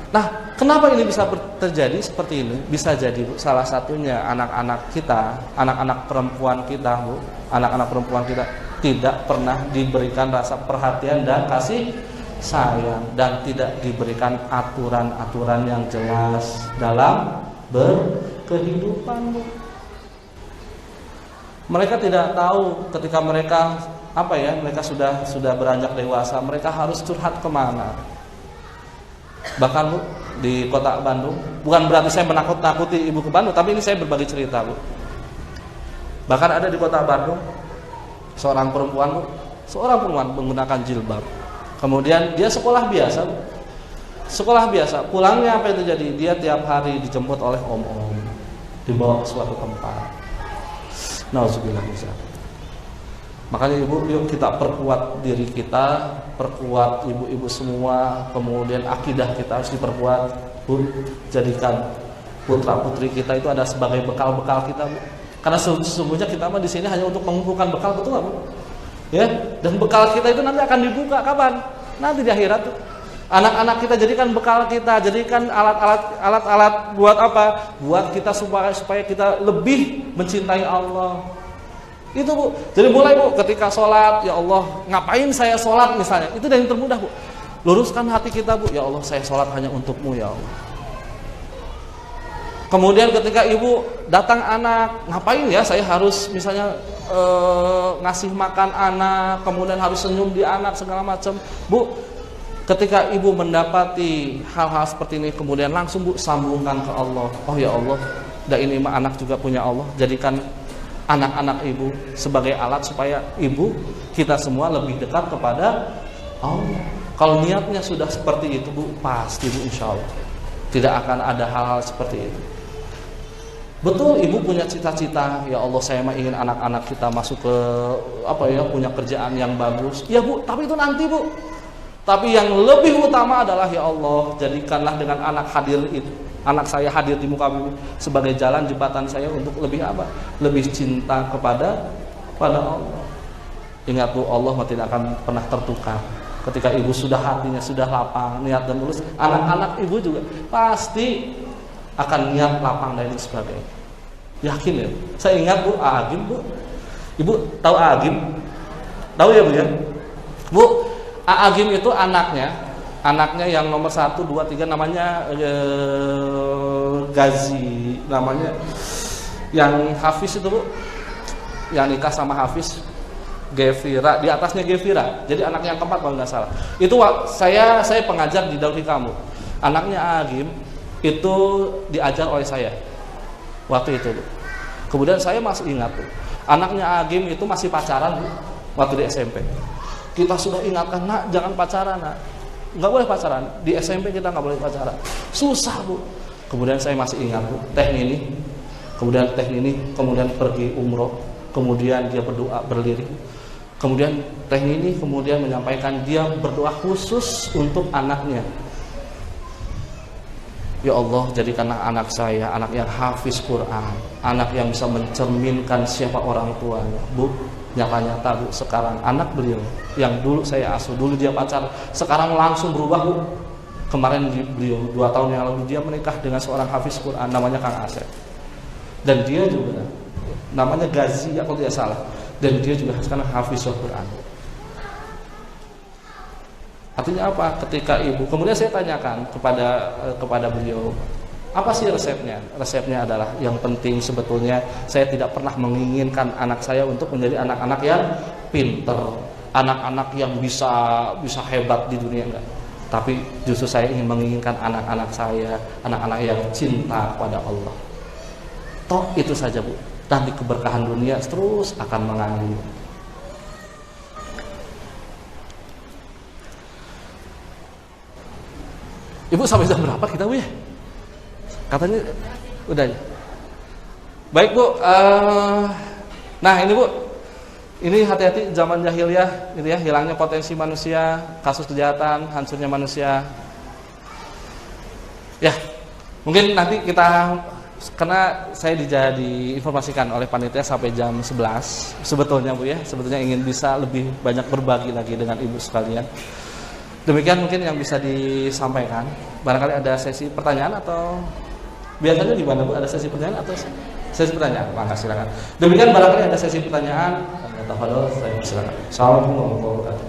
Nah, kenapa ini bisa terjadi seperti ini? Bisa jadi, Bu, salah satunya anak-anak kita, anak-anak perempuan kita, Bu. Anak-anak perempuan kita tidak pernah diberikan rasa perhatian dan kasih sayang, dan tidak diberikan aturan-aturan yang jelas dalam berkehidupan, Bu. Mereka tidak tahu ketika mereka mereka sudah beranjak dewasa, mereka harus curhat kemana. Bahkan, Bu, di kota Bandung, bukan berarti saya menakut-nakuti ibu ke Bandung, tapi ini saya berbagi cerita, Bu. Bahkan ada di kota Bandung seorang perempuan menggunakan jilbab. Kemudian dia sekolah biasa, Bu. Sekolah biasa, pulangnya apa yang terjadi? Dia tiap hari dijemput oleh om-om, dibawa ke suatu tempat. Nauzubillah min dzalik. Makanya ibu, yuk kita perkuat diri kita, perkuat ibu-ibu semua, kemudian akidah kita harus diperkuat, Bu. Jadikan putra putri kita itu ada sebagai bekal-bekal kita, Bu. Karena sesungguhnya kita mah di sini hanya untuk mengumpulkan bekal, betul nggak, Bu? Ya, dan bekal kita itu nanti akan dibuka kapan? Nanti di akhirat. Anak-anak kita jadikan bekal kita, jadikan alat-alat buat apa? Buat kita supaya kita lebih mencintai Allah. Itu, Bu. Jadi mulai, Bu, ketika sholat, ya Allah, ngapain saya sholat misalnya? Itu yang termudah, Bu. Luruskan hati kita, Bu. Ya Allah, saya sholat hanya untukmu, ya Allah. Kemudian ketika ibu datang anak, ngapain ya saya harus misalnya ngasih makan anak, kemudian harus senyum di anak segala macam. Bu, ketika ibu mendapati hal-hal seperti ini, kemudian langsung, Bu, sambungkan ke Allah. Oh ya Allah, dan ini mah anak juga punya Allah. Jadikan anak-anak ibu sebagai alat supaya ibu kita semua lebih dekat kepada Allah. Kalau niatnya sudah seperti itu, Bu, pasti, Bu, insya Allah tidak akan ada hal-hal seperti itu. Betul, ibu punya cita-cita, ya Allah saya mah ingin anak-anak kita masuk ke punya kerjaan yang bagus. Ya, Bu, tapi itu nanti, Bu. Tapi yang lebih utama adalah ya Allah, jadikanlah dengan anak saya hadir di muka bumi sebagai jalan jembatan saya untuk lebih apa? Lebih cinta kepada Allah. Ingat, Bu, Allah tidak akan pernah tertukar. Ketika ibu sudah hatinya sudah lapang, niat dan tulus, anak-anak ibu juga pasti akan niat lapang dan lain sebagainya. Yakin ya? Saya ingat, Bu, Agim, Bu. Ibu tahu Agim? Tahu ya, Bu ya? Bu, Agim itu anaknya yang nomor 1, 2, 3 namanya Gazi, namanya yang Hafiz itu, Bu, yang nikah sama Hafiz, Gevira, di atasnya Gevira, jadi anak yang keempat kalau nggak salah. Itu saya pengajar di Dauri Kamu, anaknya Agim itu diajar oleh saya waktu itu, Bu. Kemudian saya masih ingat, Bu, anaknya Agim itu masih pacaran, Bu, waktu di SMP. Kita sudah ingatkan, nak jangan pacaran, nak, nggak boleh pacaran. Di SMP kita nggak boleh pacaran, susah, Bu. Kemudian saya masih ingat, Bu, teh ini, kemudian pergi umroh, kemudian dia berdoa berdiri, kemudian teh ini kemudian menyampaikan dia berdoa khusus untuk anaknya. Ya Allah, jadikanlah anak saya anak yang hafiz Quran, anak yang bisa mencerminkan siapa orang tuanya. Bu, nyata-nyata, Bu, sekarang anak beliau yang dulu saya asuh, dulu dia pacar, sekarang langsung berubah, Bu. Kemarin beliau 2 tahun yang lalu dia menikah dengan seorang hafiz Quran namanya Kang Asep. Dan dia juga namanya Gazi ya kalau tidak salah. Dan dia juga sekarang hafiz Quran. Artinya apa? Ketika ibu, kemudian saya tanyakan kepada beliau, apa sih resepnya? Resepnya adalah yang penting sebetulnya saya tidak pernah menginginkan anak saya untuk menjadi anak-anak yang pinter, anak-anak yang bisa hebat di dunia, enggak. Tapi justru saya ingin menginginkan anak-anak saya, anak-anak yang cinta kepada Allah. Toh itu saja, Bu. Nanti keberkahan dunia terus akan mengalir. Ibu sampai jam berapa kita, Bu ya? Katanya udah. Baik, Bu. Nah ini, Bu, ini hati-hati zaman jahiliyah, gitu ya, hilangnya potensi manusia, kasus kejahatan, hancurnya manusia. Ya, mungkin nanti kita, karena saya diinformasikan oleh panitia sampai jam 11 sebetulnya, Bu ya, sebetulnya ingin bisa lebih banyak berbagi lagi dengan ibu sekalian. Demikian mungkin yang bisa disampaikan. Barangkali ada sesi pertanyaan atau biasanya di mana, Bu? Ada sesi pertanyaan atau sesi pertanyaan? Mangga silakan. Demikian barangkali ada sesi pertanyaan. Tafadhol, saya silakan. Assalamualaikum warahmatullahi wabarakatuh.